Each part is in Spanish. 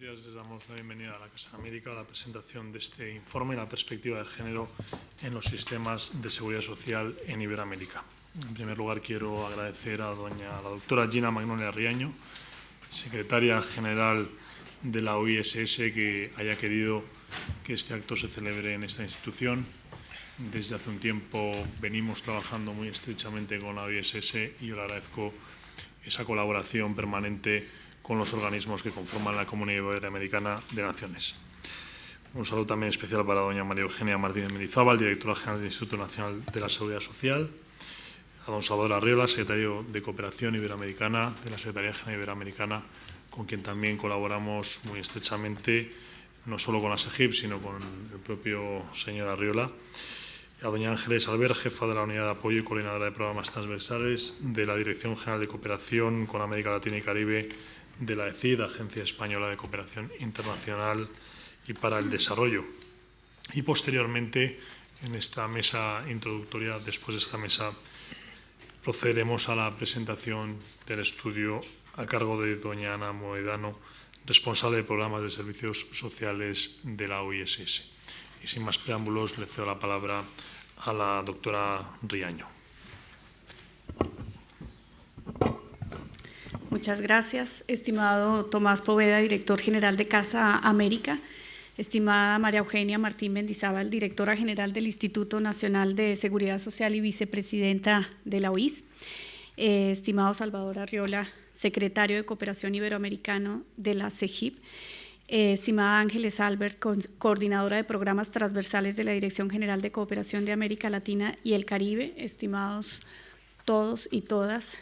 días. Les damos la bienvenida a la Casa América a la presentación de este informe, la perspectiva de género en los sistemas de seguridad social en Iberoamérica. En primer lugar, quiero agradecer a la doctora Gina Magnolia Riaño, secretaria general de la OISS, que haya querido que este acto se celebre en esta institución. Desde hace un tiempo venimos trabajando muy estrechamente con la OISS y yo le agradezco esa colaboración permanente con los organismos que conforman la Comunidad Iberoamericana de Naciones. Un saludo también especial para doña María Eugenia Martínez Mendizábal, directora general del Instituto Nacional de la Seguridad Social, a don Salvador Arriola, secretario de Cooperación Iberoamericana de la Secretaría General Iberoamericana, con quien también colaboramos muy estrechamente, no solo con la SEGIP, sino con el propio señor Arriola, a doña Ángeles Albert, jefa de la Unidad de Apoyo y Coordinadora de Programas Transversales de la Dirección General de Cooperación con América Latina y Caribe de la ECID, Agencia Española de Cooperación Internacional y para el Desarrollo. Y posteriormente, en esta mesa introductoria, después de esta mesa, procederemos a la presentación del estudio a cargo de doña Ana Moedano, responsable de programas de servicios sociales de la OISS. Y sin más preámbulos, le cedo la palabra a la doctora Riaño. Muchas gracias, estimado Tomás Poveda, director general de Casa América, estimada María Eugenia Martín Mendizábal, directora general del Instituto Nacional de Seguridad Social y vicepresidenta de la OIS, estimado Salvador Arriola, secretario de Cooperación Iberoamericano de la SEGIP, estimada Ángeles Albert, coordinadora de programas transversales de la Dirección General de Cooperación de América Latina y el Caribe, estimados todos y todas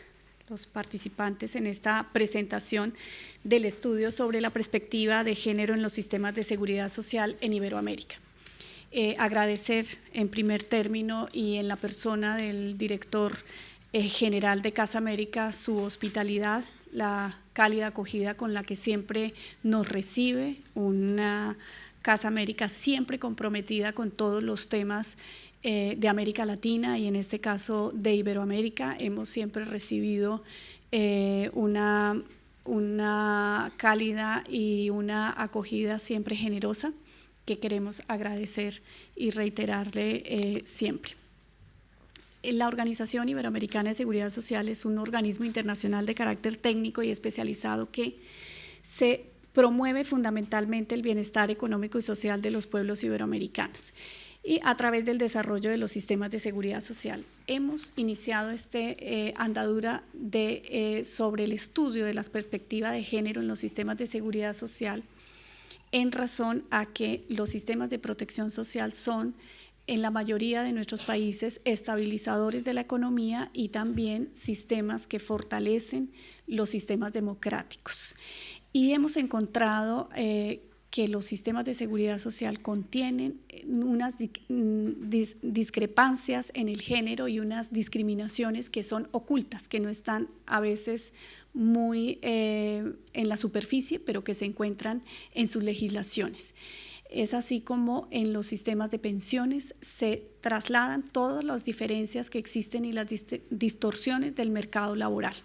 los participantes en esta presentación del estudio sobre la perspectiva de género en los sistemas de seguridad social en Iberoamérica. Agradecer en primer término y en la persona del director general de Casa América su hospitalidad, la cálida acogida con la que siempre nos recibe, una Casa América siempre comprometida con todos los temas de América Latina y en este caso de Iberoamérica. Hemos siempre recibido una cálida y una acogida siempre generosa que queremos agradecer y reiterarle siempre. La Organización Iberoamericana de Seguridad Social es un organismo internacional de carácter técnico y especializado que se promueve fundamentalmente el bienestar económico y social de los pueblos iberoamericanos y a través del desarrollo de los sistemas de seguridad social. Hemos iniciado esta andadura sobre el estudio de las perspectivas de género en los sistemas de seguridad social en razón a que los sistemas de protección social son en la mayoría de nuestros países estabilizadores de la economía y también sistemas que fortalecen los sistemas democráticos. Y hemos encontrado que los sistemas de seguridad social contienen unas discrepancias en el género y unas discriminaciones que son ocultas, que no están a veces muy en la superficie, pero que se encuentran en sus legislaciones. Es así como en los sistemas de pensiones se trasladan todas las diferencias que existen y las distorsiones del mercado laboral.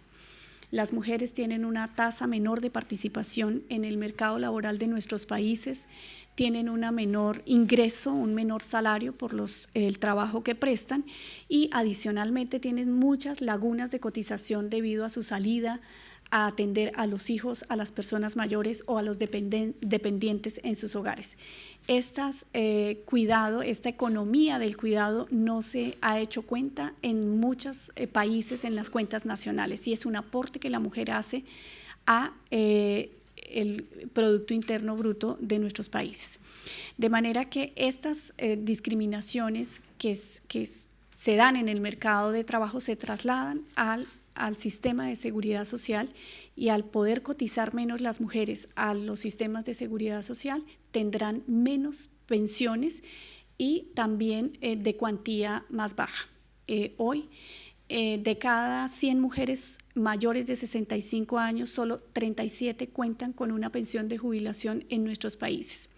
Las mujeres tienen una tasa menor de participación en el mercado laboral de nuestros países, tienen un menor ingreso, un menor salario por el trabajo que prestan y adicionalmente tienen muchas lagunas de cotización debido a su salida a atender a los hijos, a las personas mayores o a los dependientes en sus hogares. Esta economía del cuidado no se ha hecho cuenta en muchos países en las cuentas nacionales y es un aporte que la mujer hace a el Producto Interno Bruto de nuestros países. De manera que estas discriminaciones que se dan en el mercado de trabajo se trasladan al sistema de seguridad social y al poder cotizar menos las mujeres a los sistemas de seguridad social tendrán menos pensiones y también de cuantía más baja. Hoy, de cada 100 mujeres mayores de 65 años, solo 37 cuentan con una pensión de jubilación en nuestros países.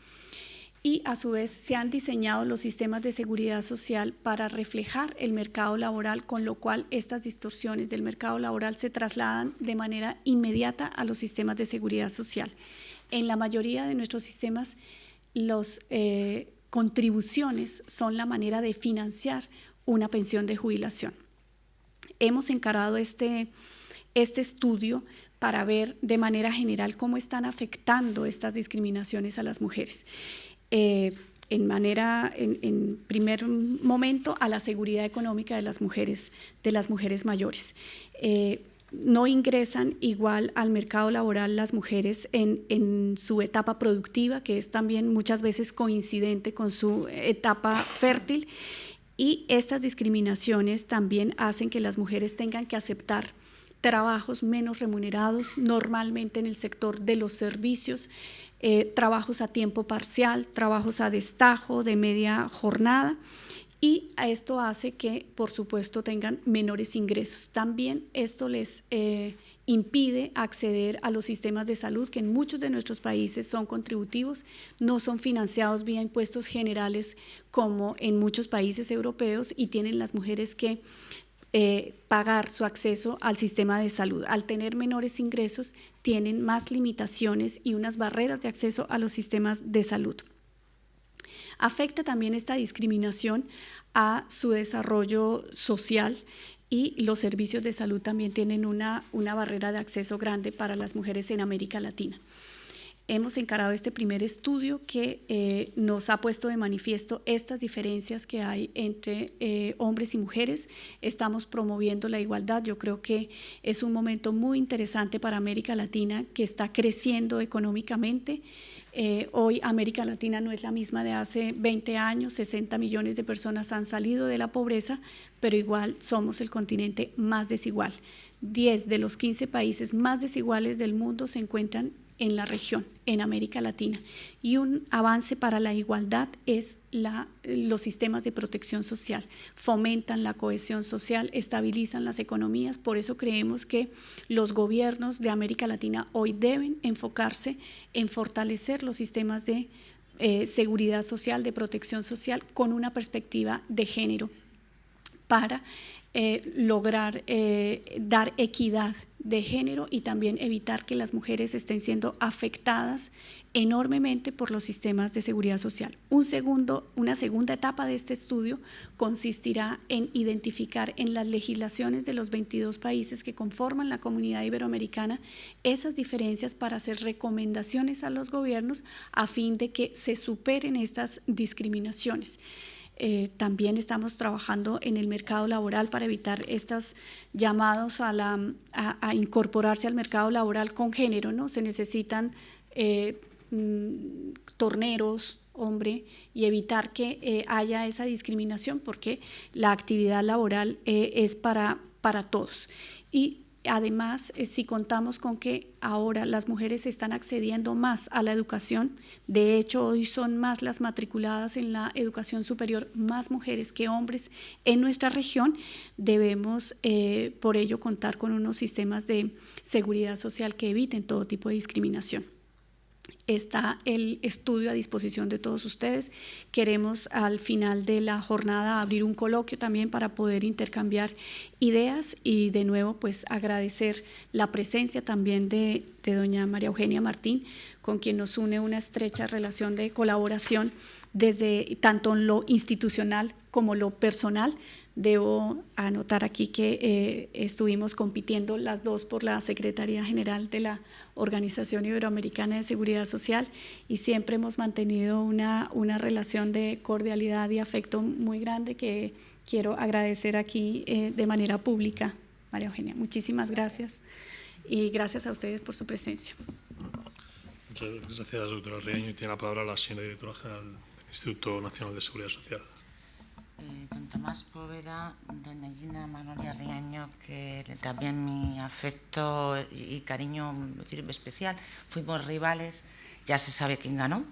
Y a su vez se han diseñado los sistemas de seguridad social para reflejar el mercado laboral, con lo cual estas distorsiones del mercado laboral se trasladan de manera inmediata a los sistemas de seguridad social. En la mayoría de nuestros sistemas, las contribuciones son la manera de financiar una pensión de jubilación. Hemos encarado este estudio para ver de manera general cómo están afectando estas discriminaciones a las mujeres. En primer momento, a la seguridad económica de las mujeres mayores. No ingresan igual al mercado laboral las mujeres en su etapa productiva, que es también muchas veces coincidente con su etapa fértil, y estas discriminaciones también hacen que las mujeres tengan que aceptar trabajos menos remunerados, normalmente en el sector de los servicios, trabajos a tiempo parcial, trabajos a destajo, de media jornada, y esto hace que, por supuesto, tengan menores ingresos. También esto les impide acceder a los sistemas de salud, que en muchos de nuestros países son contributivos, no son financiados vía impuestos generales como en muchos países europeos, y tienen las mujeres que pagar su acceso al sistema de salud. Al tener menores ingresos, tienen más limitaciones y unas barreras de acceso a los sistemas de salud. Afecta también esta discriminación a su desarrollo social, y los servicios de salud también tienen una barrera de acceso grande para las mujeres en América Latina. Hemos encarado este primer estudio que nos ha puesto de manifiesto estas diferencias que hay entre hombres y mujeres. Estamos promoviendo la igualdad. Yo creo que es un momento muy interesante para América Latina, que está creciendo económicamente. Hoy América Latina no es la misma de hace 20 años, 60 millones de personas han salido de la pobreza, pero igual somos el continente más desigual. 10 de los 15 países más desiguales del mundo se encuentran en la región, en América Latina, y un avance para la igualdad es los sistemas de protección social, fomentan la cohesión social, estabilizan las economías. Por eso creemos que los gobiernos de América Latina hoy deben enfocarse en fortalecer los sistemas de seguridad social, de protección social, con una perspectiva de género, para lograr dar equidad de género y también evitar que las mujeres estén siendo afectadas enormemente por los sistemas de seguridad social. Una segunda etapa de este estudio consistirá en identificar en las legislaciones de los 22 países que conforman la comunidad iberoamericana esas diferencias, para hacer recomendaciones a los gobiernos a fin de que se superen estas discriminaciones. También estamos trabajando en el mercado laboral para evitar estos llamados a incorporarse al mercado laboral con género, ¿no? Se necesitan torneros, hombre, y evitar que haya esa discriminación, porque la actividad laboral es para todos. Y además, si contamos con que ahora las mujeres están accediendo más a la educación, de hecho hoy son más las matriculadas en la educación superior, más mujeres que hombres en nuestra región, debemos por ello contar con unos sistemas de seguridad social que eviten todo tipo de discriminación. Está el estudio a disposición de todos ustedes. Queremos al final de la jornada abrir un coloquio también para poder intercambiar ideas, y de nuevo pues agradecer la presencia también de doña María Eugenia Martín, con quien nos une una estrecha relación de colaboración desde tanto en lo institucional como lo personal. Debo anotar aquí que estuvimos compitiendo las dos por la Secretaría General de la Organización Iberoamericana de Seguridad Social, y siempre hemos mantenido una relación de cordialidad y afecto muy grande, que quiero agradecer aquí de manera pública. María Eugenia, muchísimas gracias, y gracias a ustedes por su presencia. Muchas gracias, doctora Riaño. Tiene la palabra la señora directora general del Instituto Nacional de Seguridad Social. Don Tomás Poveda, doña Gina Magnolia Riaño, que también mi afecto y cariño especial. Fuimos rivales, ya se sabe quién ganó.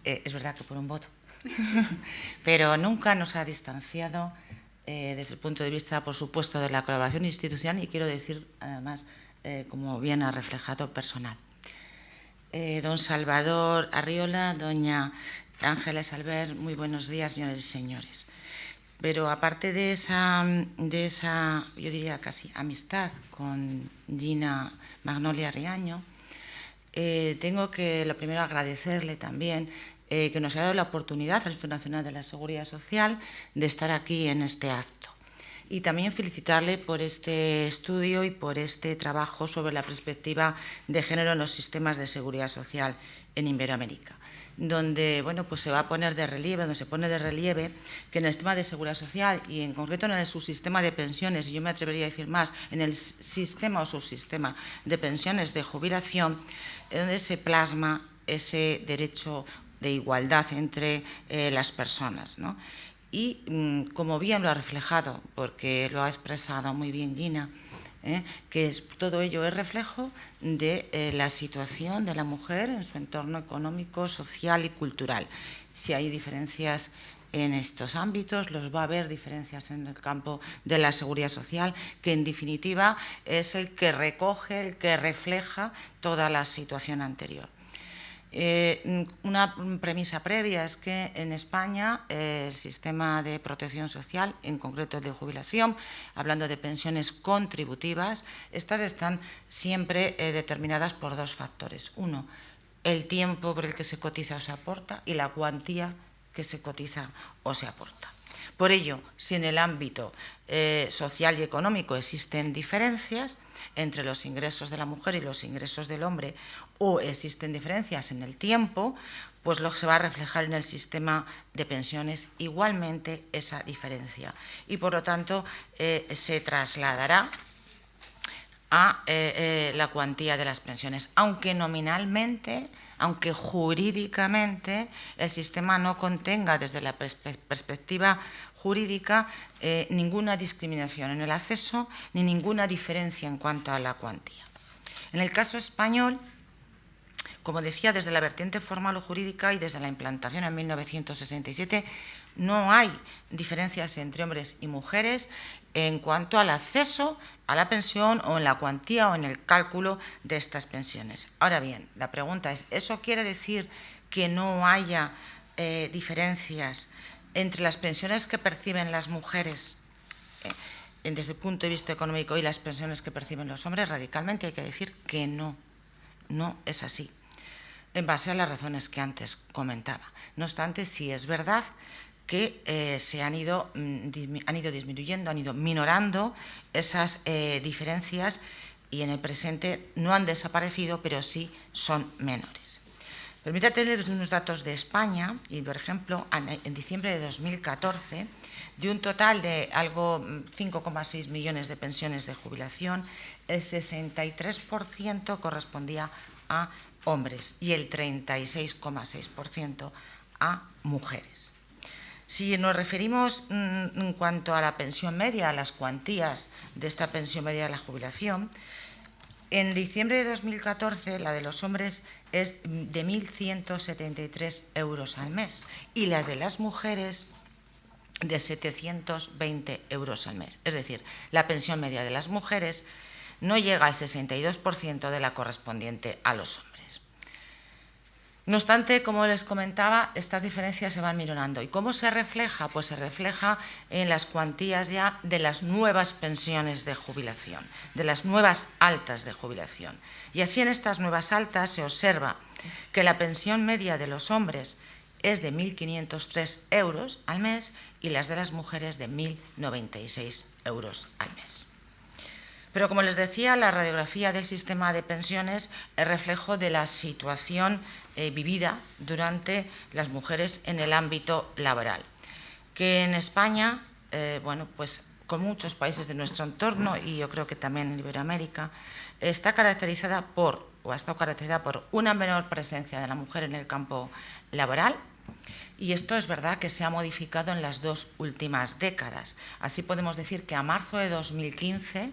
Es verdad que por un voto, pero nunca nos ha distanciado desde el punto de vista, por supuesto, de la colaboración institucional, y quiero decir, además, como bien ha reflejado, personal. Don Salvador Arriola, doña Ángeles Albert, muy buenos días, señores y señores. Pero aparte de esa, yo diría casi amistad con Gina Magnolia Riaño, tengo que, lo primero, agradecerle también que nos haya dado la oportunidad al Instituto Nacional de la Seguridad Social de estar aquí en este acto. Y también felicitarle por este estudio y por este trabajo sobre la perspectiva de género en los sistemas de seguridad social en Iberoamérica, donde pues se va a poner de relieve, donde se pone de relieve que en el sistema de seguridad social y en concreto en el subsistema de pensiones, y yo me atrevería a decir más, en el sistema o subsistema de pensiones de jubilación, donde se plasma ese derecho de igualdad entre las personas, ¿no? Y como bien lo ha reflejado, porque lo ha expresado muy bien Gina, que todo ello es reflejo de la situación de la mujer en su entorno económico, social y cultural. Si hay diferencias en estos ámbitos, los va a haber diferencias en el campo de la seguridad social, que en definitiva es el que recoge, el que refleja toda la situación anterior. Una premisa previa es que en España el sistema de protección social, en concreto el de jubilación, hablando de pensiones contributivas, estas están siempre determinadas por dos factores. Uno, el tiempo por el que se cotiza o se aporta y la cuantía que se cotiza o se aporta. Por ello, si en el ámbito social y económico existen diferencias entre los ingresos de la mujer y los ingresos del hombre, o existen diferencias en el tiempo, pues lo que se va a reflejar en el sistema de pensiones igualmente esa diferencia. Y por lo tanto se trasladará a la cuantía de las pensiones, aunque nominalmente, aunque jurídicamente el sistema no contenga desde la perspectiva jurídica ninguna discriminación en el acceso ni ninguna diferencia en cuanto a la cuantía. En el caso español, como decía, desde la vertiente formal o jurídica y desde la implantación en 1967, no hay diferencias entre hombres y mujeres en cuanto al acceso a la pensión o en la cuantía o en el cálculo de estas pensiones. Ahora bien, la pregunta es, ¿eso quiere decir que no haya diferencias entre las pensiones que perciben las mujeres desde el punto de vista económico y las pensiones que perciben los hombres? Radicalmente hay que decir que no es así, en base a las razones que antes comentaba. No obstante, sí es verdad que se han ido disminuyendo, han ido minorando esas diferencias y en el presente no han desaparecido, pero sí son menores. Permítanme leer unos datos de España y, por ejemplo, en diciembre de 2014, de un total de algo 5,6 millones de pensiones de jubilación, el 63% correspondía a hombres y el 36,6% a mujeres. Si nos referimos en cuanto a la pensión media, a las cuantías de esta pensión media de la jubilación, en diciembre de 2014 la de los hombres es de 1.173 euros al mes y la de las mujeres de 720 euros al mes. Es decir, la pensión media de las mujeres no llega al 62% de la correspondiente a los hombres. No obstante, como les comentaba, estas diferencias se van minorando. ¿Y cómo se refleja? Pues se refleja en las cuantías ya de las nuevas pensiones de jubilación, de las nuevas altas de jubilación. Y así en estas nuevas altas se observa que la pensión media de los hombres es de 1.503 euros al mes y las de las mujeres de 1.096 euros al mes. Pero, como les decía, la radiografía del sistema de pensiones es reflejo de la situación vivida durante las mujeres en el ámbito laboral, que en España, pues con muchos países de nuestro entorno y yo creo que también en Iberoamérica, está caracterizada por, o ha estado caracterizada por una menor presencia de la mujer en el campo laboral. Y esto es verdad que se ha modificado en las dos últimas décadas. Así podemos decir que a marzo de 2015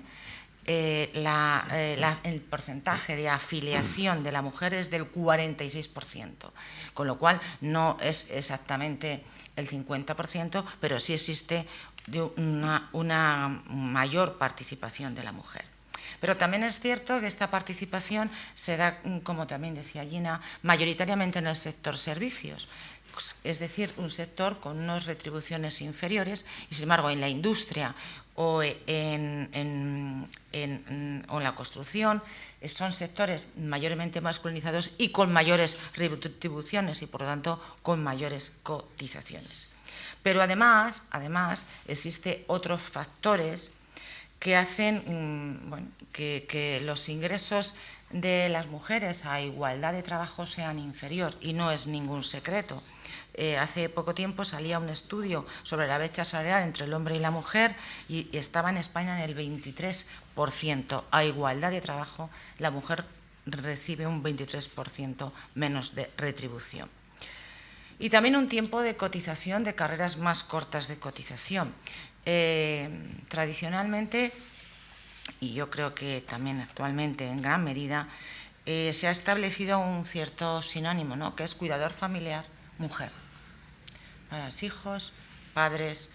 el porcentaje de afiliación de la mujer es del 46%, con lo cual no es exactamente el 50%, pero sí existe una mayor participación de la mujer. Pero también es cierto que esta participación se da, como también decía Gina, mayoritariamente en el sector servicios, es decir, un sector con unas retribuciones inferiores y, sin embargo, en la industria o en la construcción, son sectores mayormente masculinizados y con mayores retribuciones y, por lo tanto, con mayores cotizaciones. Pero además existen otros factores que hacen que los ingresos de las mujeres a igualdad de trabajo sean inferior, y no es ningún secreto. Hace poco tiempo salía un estudio sobre la brecha salarial entre el hombre y la mujer y estaba en España en el 23%. A igualdad de trabajo, la mujer recibe un 23% menos de retribución. Y también un tiempo de cotización, de carreras más cortas de cotización. Tradicionalmente, y yo creo que también actualmente en gran medida, se ha establecido un cierto sinónimo, ¿no?, que es cuidador familiar, mujer. Para los hijos, padres.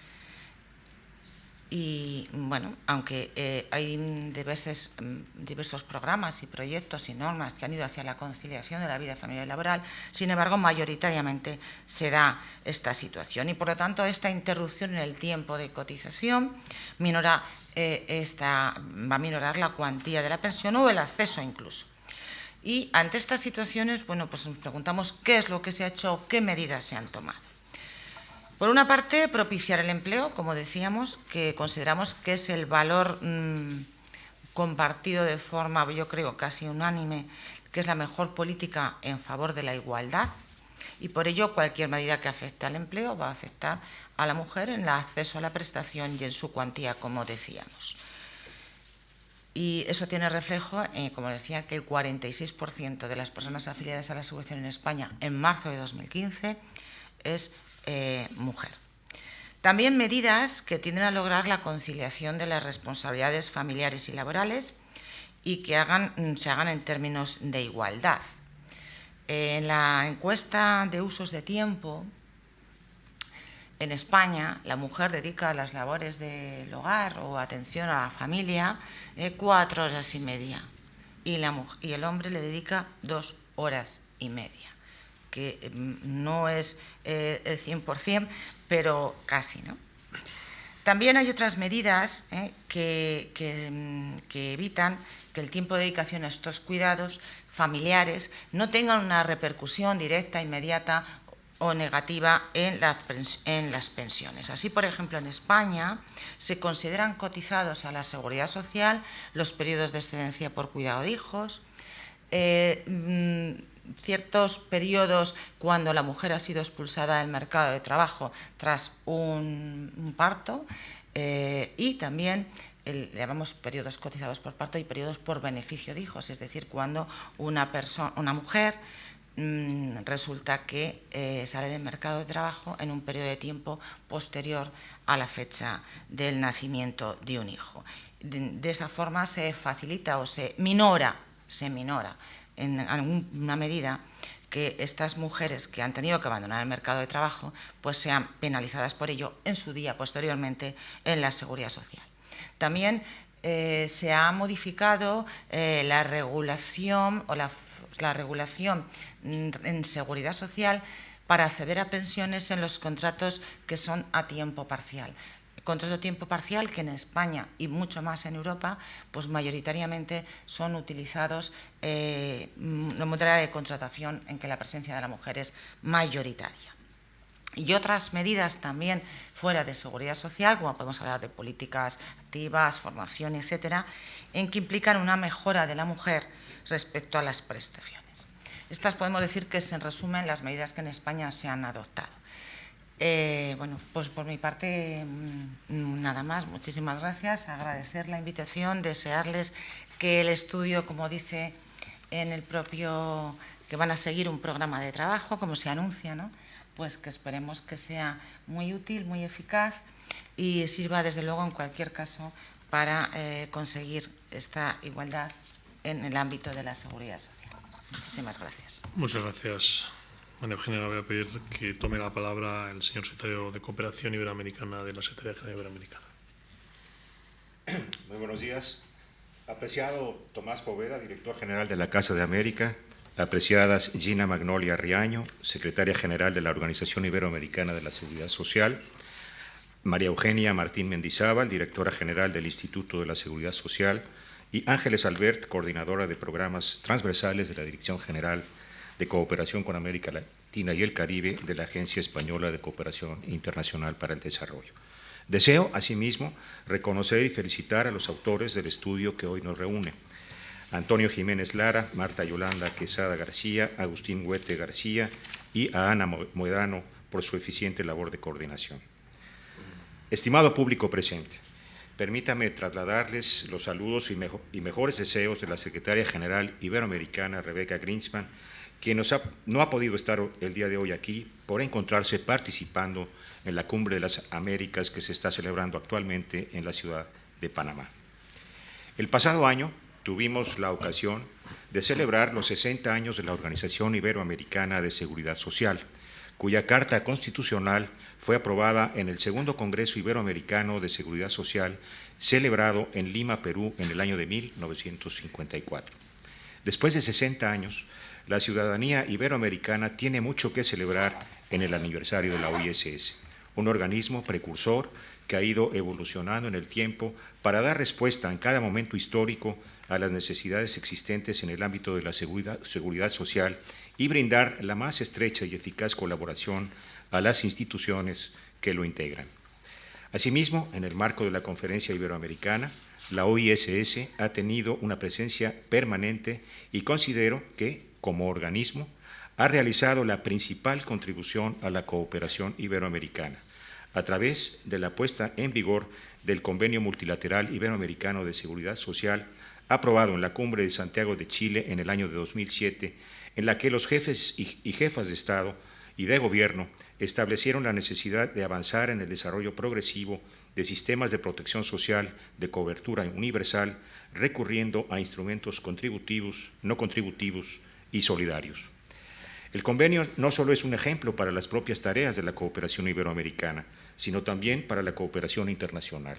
Y bueno, aunque hay diversos programas y proyectos y normas que han ido hacia la conciliación de la vida familiar y laboral, sin embargo, mayoritariamente se da esta situación y, por lo tanto, esta interrupción en el tiempo de cotización va a minorar la cuantía de la pensión o el acceso incluso. Y ante estas situaciones, bueno, pues nos preguntamos qué es lo que se ha hecho, qué medidas se han tomado. Por una parte, propiciar el empleo, como decíamos, que consideramos que es el valor compartido de forma, yo creo, casi unánime, que es la mejor política en favor de la igualdad, y por ello cualquier medida que afecte al empleo va a afectar a la mujer en el acceso a la prestación y en su cuantía, como decíamos. Y eso tiene reflejo, como decía, que el 46% de las personas afiliadas a la Seguridad en España en marzo de 2015 es mujer. También medidas que tienden a lograr la conciliación de las responsabilidades familiares y laborales y que se hagan en términos de igualdad. En la encuesta de usos de tiempo, en España, la mujer dedica a las labores del hogar o atención a la familia 4 horas y media y el hombre le dedica 2 horas y media, que no es el 100%, pero casi, ¿no? También hay otras medidas que evitan que el tiempo de dedicación a estos cuidados familiares no tengan una repercusión directa, inmediata o negativa en las pensiones. Así, por ejemplo, en España se consideran cotizados a la Seguridad Social los periodos de excedencia por cuidado de hijos, ciertos periodos cuando la mujer ha sido expulsada del mercado de trabajo tras un parto y también llamamos periodos cotizados por parto y periodos por beneficio de hijos, es decir, cuando una mujer resulta que sale del mercado de trabajo en un periodo de tiempo posterior a la fecha del nacimiento de un hijo. De esa forma se facilita o se minora en alguna medida que estas mujeres que han tenido que abandonar el mercado de trabajo pues sean penalizadas por ello en su día posteriormente en la Seguridad Social. También se ha modificado la regulación o la regulación en seguridad social para acceder a pensiones en los contratos que son a tiempo parcial. Contrato a tiempo parcial que en España y mucho más en Europa, pues mayoritariamente son utilizados una modalidad de contratación en que la presencia de la mujer es mayoritaria. Y otras medidas también fuera de seguridad social, como podemos hablar de políticas activas, formación, etcétera, en que implican una mejora de la mujer respecto a las prestaciones. Estas podemos decir que se resumen las medidas que en España se han adoptado. Bueno, pues por mi parte nada más. Muchísimas gracias. Agradecer la invitación, desearles que el estudio, como dice en el propio, que van a seguir un programa de trabajo, como se anuncia, ¿no?, pues que esperemos que sea muy útil, muy eficaz y sirva desde luego en cualquier caso para conseguir esta igualdad en el ámbito de la seguridad social. Muchísimas gracias. Muchas gracias, María Eugenia. Voy a pedir que tome la palabra el señor secretario de Cooperación Iberoamericana de la Secretaría General Iberoamericana. Muy buenos días. Apreciado Tomás Poveda, director general de la Casa de América, apreciadas Gina Magnolia Riaño, secretaria general de la Organización Iberoamericana de la Seguridad Social, María Eugenia Martín Mendizábal, directora general del Instituto de la Seguridad Social, y Ángeles Albert, coordinadora de programas transversales de la Dirección General de Cooperación con América Latina y el Caribe de la Agencia Española de Cooperación Internacional para el Desarrollo. Deseo, asimismo, reconocer y felicitar a los autores del estudio que hoy nos reúne: Antonio Jiménez Lara, Marta Yolanda Quesada García, Agustín Huete García y a Ana Moedano por su eficiente labor de coordinación. Estimado público presente, permítame trasladarles los saludos y mejores deseos de la Secretaria General Iberoamericana, Rebeca Greenspan, quien no ha podido estar el día de hoy aquí por encontrarse participando en la Cumbre de las Américas que se está celebrando actualmente en la ciudad de Panamá. El pasado año tuvimos la ocasión de celebrar los 60 años de la Organización Iberoamericana de Seguridad Social, cuya Carta Constitucional fue aprobada en el Segundo Congreso Iberoamericano de Seguridad Social, celebrado en Lima, Perú, en el año de 1954. Después de 60 años, la ciudadanía iberoamericana tiene mucho que celebrar en el aniversario de la OISS, un organismo precursor que ha ido evolucionando en el tiempo para dar respuesta en cada momento histórico a las necesidades existentes en el ámbito de la seguridad social y brindar la más estrecha y eficaz colaboración a las instituciones que lo integran. Asimismo, en el marco de la Conferencia Iberoamericana, la OISS ha tenido una presencia permanente y considero que, como organismo, ha realizado la principal contribución a la cooperación iberoamericana, a través de la puesta en vigor del Convenio Multilateral Iberoamericano de Seguridad Social, aprobado en la Cumbre de Santiago de Chile en el año de 2007, en la que los jefes y jefas de Estado y de Gobierno establecieron la necesidad de avanzar en el desarrollo progresivo de sistemas de protección social de cobertura universal, recurriendo a instrumentos contributivos, no contributivos y solidarios. El convenio no solo es un ejemplo para las propias tareas de la cooperación iberoamericana, sino también para la cooperación internacional.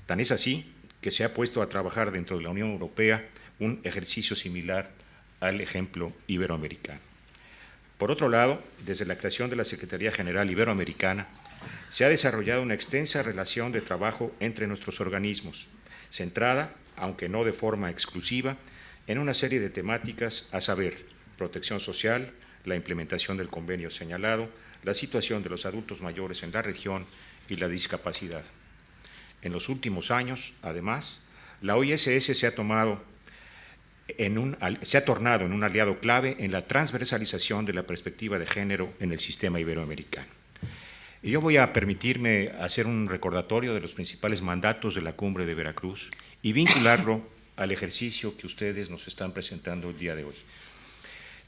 Tan es así que se ha puesto a trabajar dentro de la Unión Europea un ejercicio similar al ejemplo iberoamericano. Por otro lado, desde la creación de la Secretaría General Iberoamericana, se ha desarrollado una extensa relación de trabajo entre nuestros organismos, centrada, aunque no de forma exclusiva, en una serie de temáticas, a saber, protección social, la implementación del convenio señalado, la situación de los adultos mayores en la región y la discapacidad. En los últimos años, además, la OISS se ha tornado en un aliado clave en la transversalización de la perspectiva de género en el sistema iberoamericano. Y yo voy a permitirme hacer un recordatorio de los principales mandatos de la Cumbre de Veracruz y vincularlo al ejercicio que ustedes nos están presentando el día de hoy.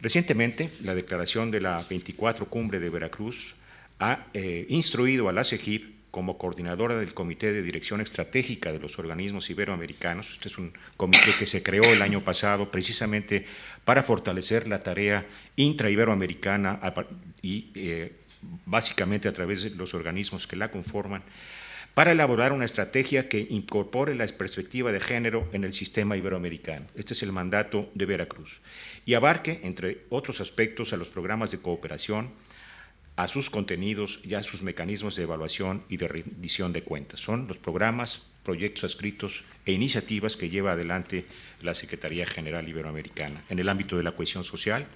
Recientemente, la declaración de la 24 Cumbre de Veracruz ha instruido a la SEGIP como coordinadora del Comité de Dirección Estratégica de los Organismos Iberoamericanos. Este es un comité que se creó el año pasado precisamente para fortalecer la tarea intra-iberoamericana y básicamente a través de los organismos que la conforman, para elaborar una estrategia que incorpore la perspectiva de género en el sistema iberoamericano. Este es el mandato de Veracruz. Y abarque, entre otros aspectos, a los programas de cooperación, a sus contenidos y a sus mecanismos de evaluación y de rendición de cuentas. Son los programas, proyectos adscritos e iniciativas que lleva adelante la Secretaría General Iberoamericana en el ámbito de la cohesión social,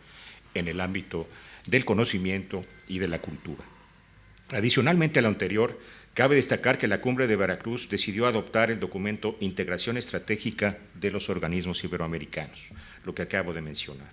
en el ámbito del conocimiento y de la cultura. Adicionalmente a lo anterior, cabe destacar que la Cumbre de Veracruz decidió adoptar el documento Integración Estratégica de los Organismos Iberoamericanos, lo que acabo de mencionar,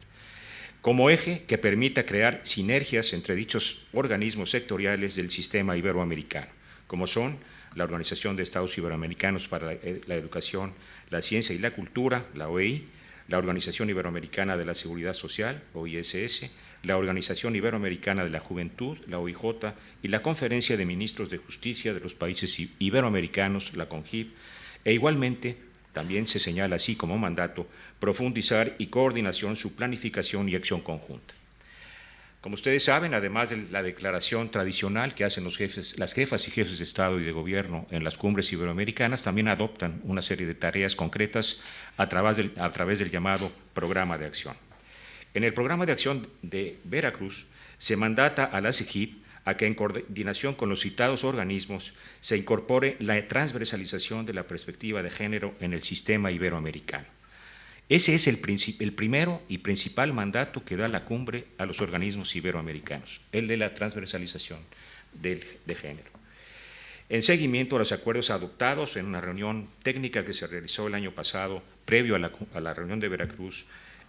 como eje que permita crear sinergias entre dichos organismos sectoriales del sistema iberoamericano, como son la Organización de Estados Iberoamericanos para la Educación, la Ciencia y la Cultura, la OEI, la Organización Iberoamericana de la Seguridad Social, OISS, la Organización Iberoamericana de la Juventud, la OIJ, y la Conferencia de Ministros de Justicia de los Países Iberoamericanos, la CONJIP, e igualmente también se señala así como mandato profundizar y coordinación su planificación y acción conjunta. Como ustedes saben, además de la declaración tradicional que hacen las jefas y jefes de Estado y de Gobierno en las cumbres iberoamericanas, también adoptan una serie de tareas concretas a través del llamado Programa de Acción. En el Programa de Acción de Veracruz se mandata a la SEGIP a que en coordinación con los citados organismos se incorpore la transversalización de la perspectiva de género en el sistema iberoamericano. Ese es el primero y principal mandato que da la cumbre a los organismos iberoamericanos, el de la transversalización de género. En seguimiento a los acuerdos adoptados en una reunión técnica que se realizó el año pasado, previo a la reunión de Veracruz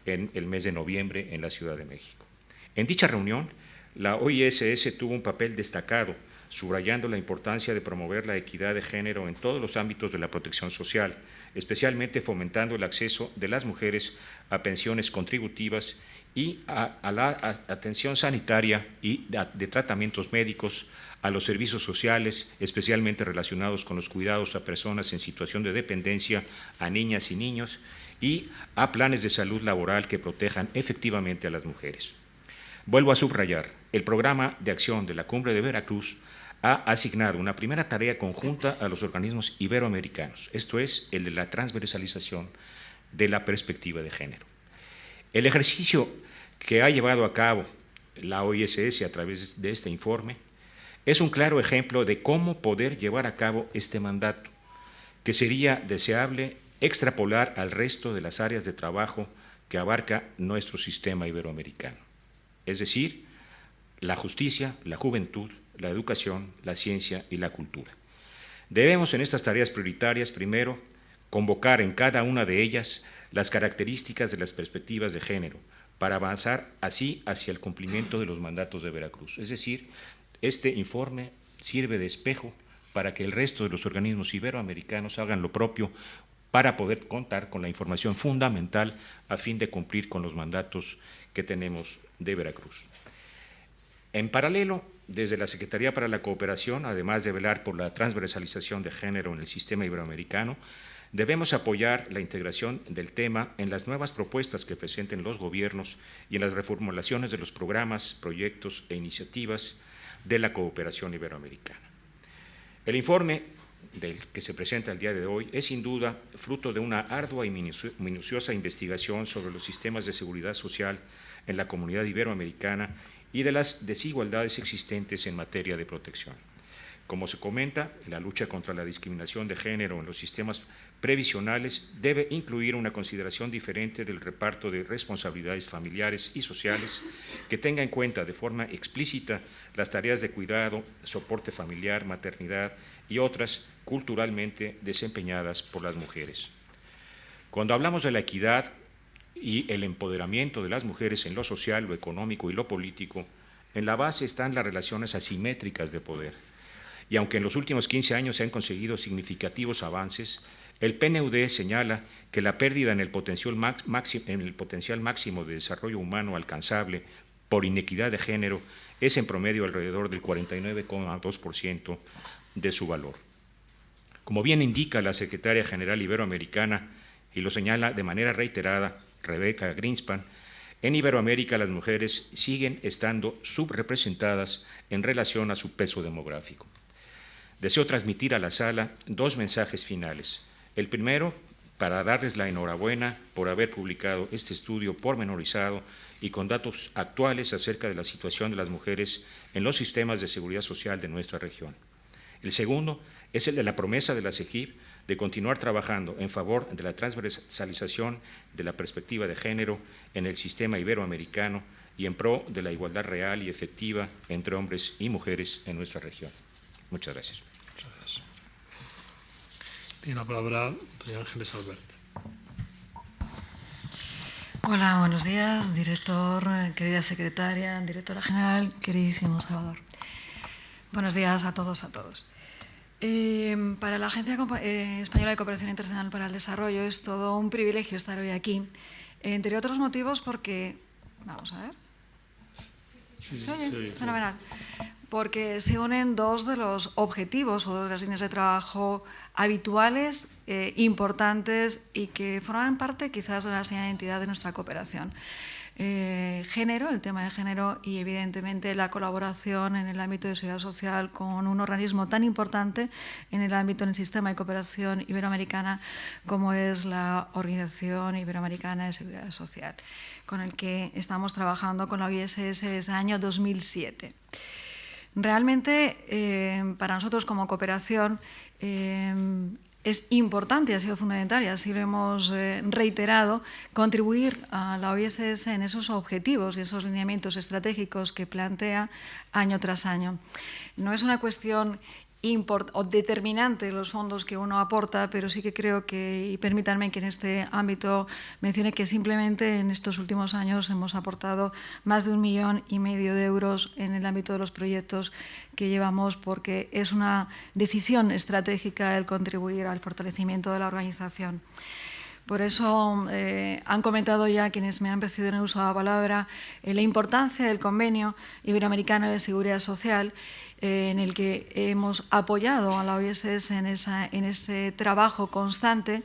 en el mes de noviembre en la Ciudad de México. En dicha reunión, la OISS tuvo un papel destacado, subrayando la importancia de promover la equidad de género en todos los ámbitos de la protección social, especialmente fomentando el acceso de las mujeres a pensiones contributivas y a la atención sanitaria y de tratamientos médicos, a los servicios sociales, especialmente relacionados con los cuidados a personas en situación de dependencia, a niñas y niños, y a planes de salud laboral que protejan efectivamente a las mujeres. Vuelvo a subrayar, el programa de acción de la Cumbre de Veracruz ha asignado una primera tarea conjunta a los organismos iberoamericanos, esto es, el de la transversalización de la perspectiva de género. El ejercicio que ha llevado a cabo la OISS a través de este informe es un claro ejemplo de cómo poder llevar a cabo este mandato, que sería deseable extrapolar al resto de las áreas de trabajo que abarca nuestro sistema iberoamericano, es decir, la justicia, la juventud, la educación, la ciencia y la cultura. Debemos en estas tareas prioritarias, primero, convocar en cada una de ellas las características de las perspectivas de género, para avanzar así hacia el cumplimiento de los mandatos de Veracruz. Es decir, este informe sirve de espejo para que el resto de los organismos iberoamericanos hagan lo propio para poder contar con la información fundamental a fin de cumplir con los mandatos que tenemos de Veracruz. En paralelo, desde la Secretaría para la Cooperación, además de velar por la transversalización de género en el sistema iberoamericano, debemos apoyar la integración del tema en las nuevas propuestas que presenten los gobiernos y en las reformulaciones de los programas, proyectos e iniciativas de la cooperación iberoamericana. El informe del que se presenta el día de hoy es sin duda fruto de una ardua y minuciosa investigación sobre los sistemas de seguridad social en la comunidad iberoamericana y de las desigualdades existentes en materia de protección. Como se comenta, la lucha contra la discriminación de género en los sistemas previsionales debe incluir una consideración diferente del reparto de responsabilidades familiares y sociales que tenga en cuenta de forma explícita las tareas de cuidado, soporte familiar, maternidad y otras culturalmente desempeñadas por las mujeres. Cuando hablamos de la equidad y el empoderamiento de las mujeres en lo social, lo económico y lo político, en la base están las relaciones asimétricas de poder. Y aunque en los últimos 15 años se han conseguido significativos avances, el PNUD señala que la pérdida en el potencial máximo de desarrollo humano alcanzable por inequidad de género es en promedio alrededor del 49,2% de su valor. Como bien indica la Secretaria General Iberoamericana, y lo señala de manera reiterada Rebecca Greenspan, en Iberoamérica las mujeres siguen estando subrepresentadas en relación a su peso demográfico. Deseo transmitir a la sala dos mensajes finales. El primero, para darles la enhorabuena por haber publicado este estudio pormenorizado y con datos actuales acerca de la situación de las mujeres en los sistemas de seguridad social de nuestra región. El segundo es el de la promesa de la SEGIP de continuar trabajando en favor de la transversalización de la perspectiva de género en el sistema iberoamericano y en pro de la igualdad real y efectiva entre hombres y mujeres en nuestra región. Muchas gracias. Muchas gracias. Tiene la palabra doña Ángeles Albert. Hola, buenos días, director, querida secretaria, directora general, queridísimo Salvador. Buenos días a todos, a todos. Para la Agencia Española de Cooperación Internacional para el Desarrollo es todo un privilegio estar hoy aquí, entre otros motivos porque… Vamos a ver. ¿Se oye? Fenomenal. Porque se unen dos de los objetivos o dos de las líneas de trabajo habituales, importantes y que forman parte quizás de la señal de identidad de nuestra cooperación. Género, el tema de género y evidentemente la colaboración en el ámbito de seguridad social con un organismo tan importante en el sistema de cooperación iberoamericana como es la Organización Iberoamericana de Seguridad Social, con el que estamos trabajando con la OISS desde el año 2007. Realmente, para nosotros como cooperación, es importante, ha sido fundamental y así lo hemos reiterado, contribuir a la OISS en esos objetivos y esos lineamientos estratégicos que plantea año tras año. No es una cuestión determinante los fondos que uno aporta, pero sí que creo que, y permítanme que en este ámbito mencione que simplemente en estos últimos años hemos aportado más de 1,5 millones de euros en el ámbito de los proyectos que llevamos, porque es una decisión estratégica el contribuir al fortalecimiento de la organización. Por eso han comentado ya quienes me han precedido en el uso de la palabra la importancia del Convenio Iberoamericano de Seguridad Social, en el que hemos apoyado a la OISS en ese trabajo constante.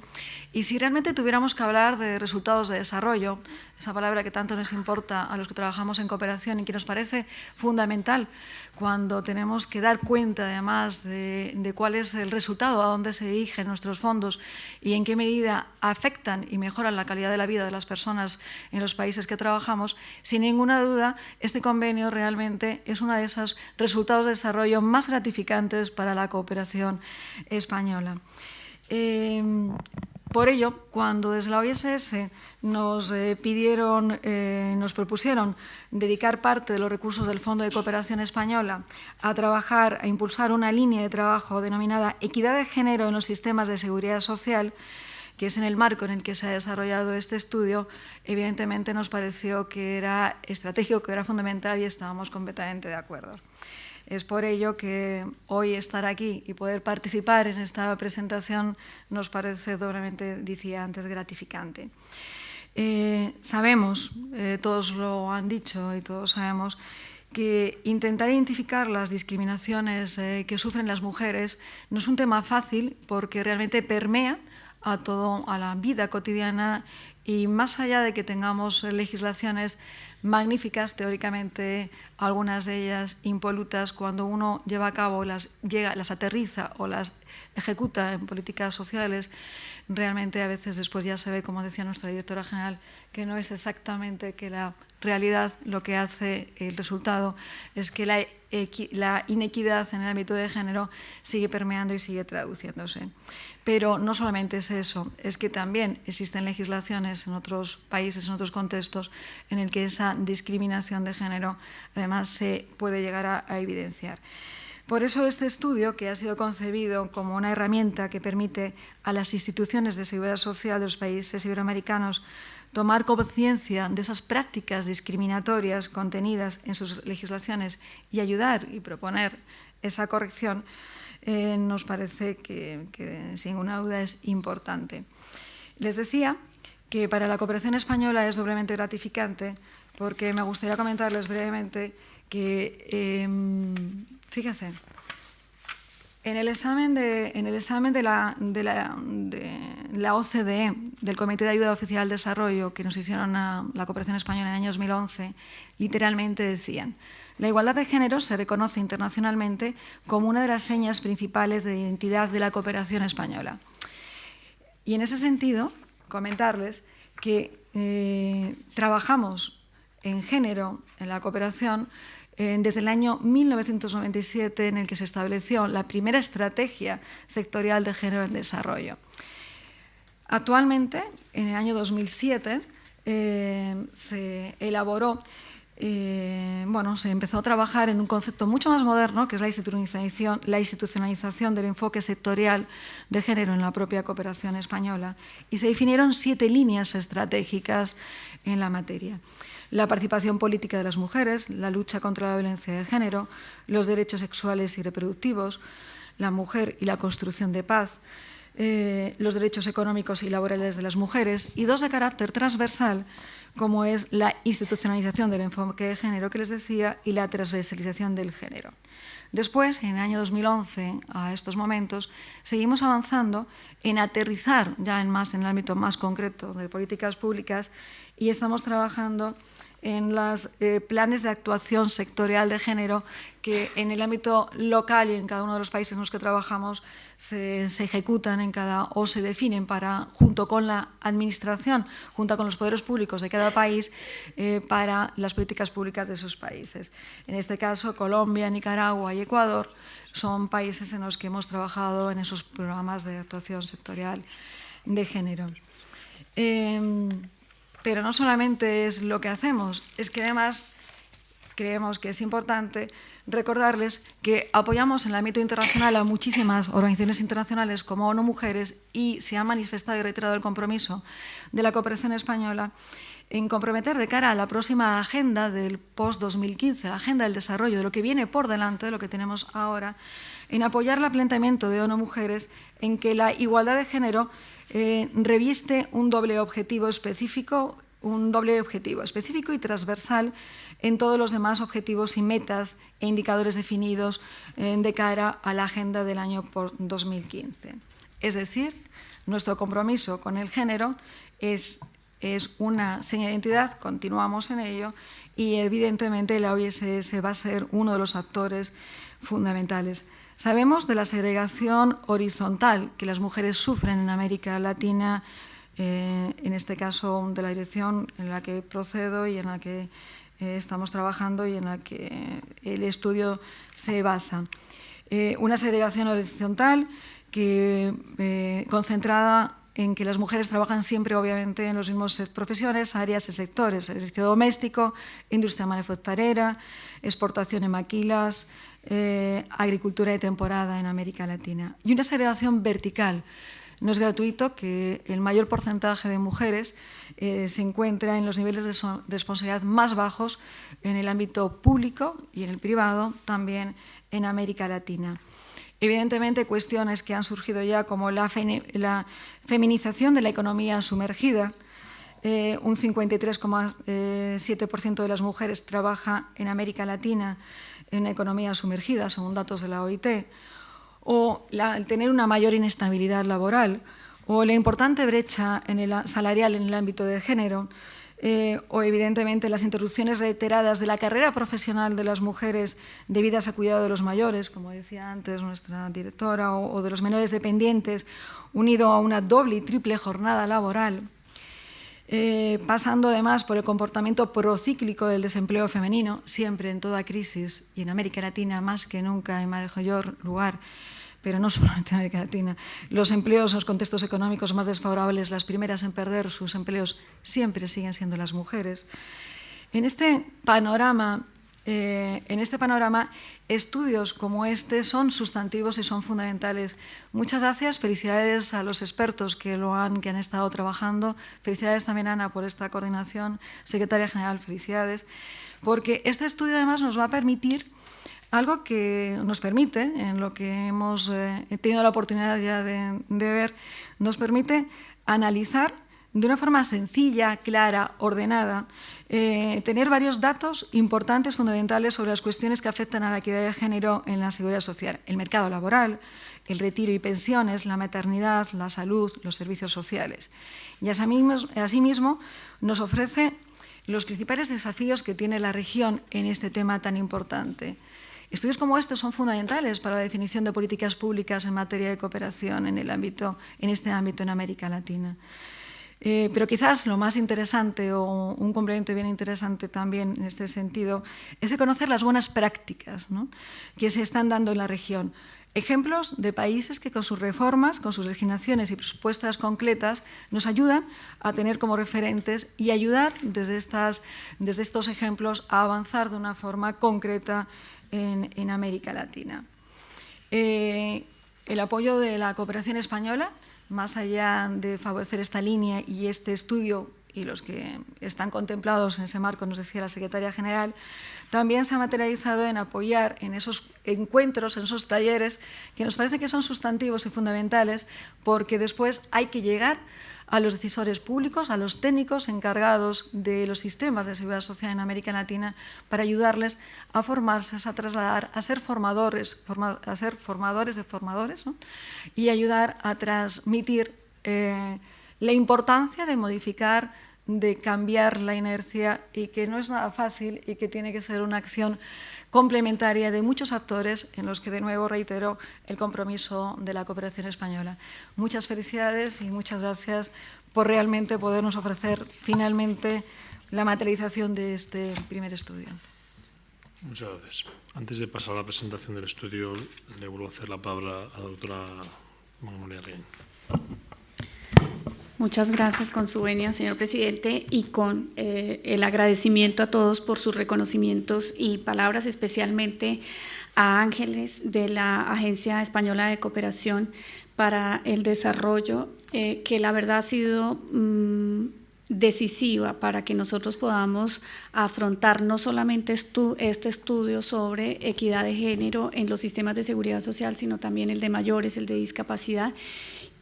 Y si realmente tuviéramos que hablar de resultados de desarrollo, esa palabra que tanto nos importa a los que trabajamos en cooperación y que nos parece fundamental cuando tenemos que dar cuenta además de cuál es el resultado, a dónde se dirigen nuestros fondos y en qué medida afectan y mejoran la calidad de la vida de las personas en los países que trabajamos, sin ninguna duda este convenio realmente es uno de esos resultados de desarrollo más gratificantes para la cooperación española. Por ello, cuando desde la OISS nos propusieron dedicar parte de los recursos del Fondo de Cooperación Española a trabajar, a impulsar una línea de trabajo denominada Equidad de Género en los sistemas de seguridad social, que es en el marco en el que se ha desarrollado este estudio, evidentemente nos pareció que era estratégico, que era fundamental y estábamos completamente de acuerdo. Es por ello que hoy estar aquí y poder participar en esta presentación nos parece doblemente, decía antes, gratificante. Sabemos, todos lo han dicho y todos sabemos, que intentar identificar las discriminaciones que sufren las mujeres no es un tema fácil porque realmente permea a la vida cotidiana y más allá de que tengamos legislaciones magníficas, teóricamente, algunas de ellas impolutas, cuando uno lleva a cabo, las aterriza o las ejecuta en políticas sociales, realmente a veces después ya se ve, como decía nuestra directora general, que no es exactamente que la realidad lo que hace el resultado es que la inequidad en el ámbito de género sigue permeando y sigue traduciéndose. Pero no solamente es eso, es que también existen legislaciones en otros países, en otros contextos, en el que esa discriminación de género además se puede llegar a evidenciar. Por eso este estudio, que ha sido concebido como una herramienta que permite a las instituciones de seguridad social de los países iberoamericanos tomar conciencia de esas prácticas discriminatorias contenidas en sus legislaciones y ayudar y proponer esa corrección, nos parece que sin ninguna duda es importante. Les decía que para la cooperación española es doblemente gratificante porque me gustaría comentarles brevemente que, fíjense, en el examen de la OCDE, del Comité de Ayuda Oficial al Desarrollo, que nos hicieron a la cooperación española en el año 2011, literalmente decían: la igualdad de género se reconoce internacionalmente como una de las señas principales de identidad de la cooperación española. Y en ese sentido, comentarles que trabajamos en género en la cooperación desde el año 1997, en el que se estableció la primera estrategia sectorial de género en desarrollo. Actualmente, en el año 2007, se elaboró, se empezó a trabajar en un concepto mucho más moderno, que es la institucionalización del enfoque sectorial de género en la propia cooperación española, y se definieron 7 líneas estratégicas en la materia: la participación política de las mujeres, la lucha contra la violencia de género, los derechos sexuales y reproductivos, la mujer y la construcción de paz, los derechos económicos y laborales de las mujeres, y 2 de carácter transversal, como es la institucionalización del enfoque de género que les decía y la transversalización del género. Después, en el año 2011, a estos momentos, seguimos avanzando en aterrizar ya en el ámbito más concreto de políticas públicas y estamos trabajando en los planes de actuación sectorial de género que en el ámbito local y en cada uno de los países en los que trabajamos se ejecutan o se definen junto con la administración, junto con los poderes públicos de cada país, para las políticas públicas de esos países. En este caso, Colombia, Nicaragua y Ecuador son países en los que hemos trabajado en esos programas de actuación sectorial de género. Pero no solamente es lo que hacemos, es que además creemos que es importante recordarles que apoyamos en el ámbito internacional a muchísimas organizaciones internacionales como ONU Mujeres y se ha manifestado y reiterado el compromiso de la cooperación española en comprometer de cara a la próxima agenda del post-2015, la agenda del desarrollo, de lo que viene por delante, de lo que tenemos ahora, en apoyar el planteamiento de ONU Mujeres en que la igualdad de género reviste un doble objetivo específico y transversal en todos los demás objetivos y metas e indicadores definidos de cara a la agenda del año 2015. Es decir, nuestro compromiso con el género es una seña de identidad, continuamos en ello y evidentemente la OISS va a ser uno de los actores fundamentales. Sabemos de la segregación horizontal que las mujeres sufren en América Latina, en este caso de la dirección en la que procedo y en la que estamos trabajando y en la que el estudio se basa. Una segregación horizontal concentrada en que las mujeres trabajan siempre, obviamente, en las mismas profesiones, áreas y sectores: servicio doméstico, industria manufacturera, exportación en maquilas, agricultura de temporada en América Latina. Y una segregación vertical. No es gratuito que el mayor porcentaje de mujeres se encuentra en los niveles de responsabilidad más bajos en el ámbito público y en el privado, también en América Latina. Evidentemente, cuestiones que han surgido ya como la feminización de la economía sumergida. Un 53,7% de las mujeres trabaja en América Latina en economía sumergida, según datos de la OIT, o el tener una mayor inestabilidad laboral, o la importante brecha salarial en el ámbito de género, o evidentemente las interrupciones reiteradas de la carrera profesional de las mujeres debidas a cuidado de los mayores, como decía antes nuestra directora, o de los menores dependientes, unido a una doble y triple jornada laboral, pasando además por el comportamiento procíclico del desempleo femenino, siempre en toda crisis, y en América Latina más que nunca en mayor lugar, pero no solamente en América Latina. Los empleos, los contextos económicos más desfavorables, las primeras en perder sus empleos siempre siguen siendo las mujeres. En este panorama, estudios como este son sustantivos y son fundamentales. Muchas gracias, felicidades a los expertos que han estado trabajando, felicidades también a Ana por esta coordinación, secretaria general, felicidades, porque este estudio además nos va a permitir algo que nos permite, en lo que hemos tenido la oportunidad ya de ver, nos permite analizar de una forma sencilla, clara, ordenada, tener varios datos importantes, fundamentales sobre las cuestiones que afectan a la equidad de género en la seguridad social: el mercado laboral, el retiro y pensiones, la maternidad, la salud, los servicios sociales. Y asimismo nos ofrece los principales desafíos que tiene la región en este tema tan importante. Estudios como estos son fundamentales para la definición de políticas públicas en materia de cooperación en este ámbito en América Latina. Pero quizás lo más interesante, o un complemento bien interesante también en este sentido, es conocer las buenas prácticas, ¿no?, que se están dando en la región. Ejemplos de países que con sus reformas, con sus legislaciones y propuestas concretas nos ayudan a tener como referentes y ayudar desde estos ejemplos a avanzar de una forma concreta en América Latina. El apoyo de la cooperación española, más allá de favorecer esta línea y este estudio y los que están contemplados en ese marco, nos decía la secretaria general, también se ha materializado en apoyar en esos encuentros, en esos talleres, que nos parece que son sustantivos y fundamentales, porque después hay que llegar a los decisores públicos, a los técnicos encargados de los sistemas de seguridad social en América Latina, para ayudarles a formarse, a trasladar, a ser formadores de formadores, ¿no?, y ayudar a transmitir la importancia de modificar de cambiar la inercia y que no es nada fácil y que tiene que ser una acción complementaria de muchos actores en los que, de nuevo, reitero el compromiso de la cooperación española. Muchas felicidades y muchas gracias por realmente podernos ofrecer finalmente la materialización de este primer estudio. Muchas gracias. Antes de pasar a la presentación del estudio, le vuelvo a hacer la palabra a la doctora Magnolia Riaño. Muchas gracias, con su venia, señor presidente, y con el agradecimiento a todos por sus reconocimientos y palabras, especialmente a Ángeles de la Agencia Española de Cooperación para el Desarrollo, que la verdad ha sido decisiva para que nosotros podamos afrontar no solamente este estudio sobre equidad de género en los sistemas de seguridad social, sino también el de mayores, el de discapacidad,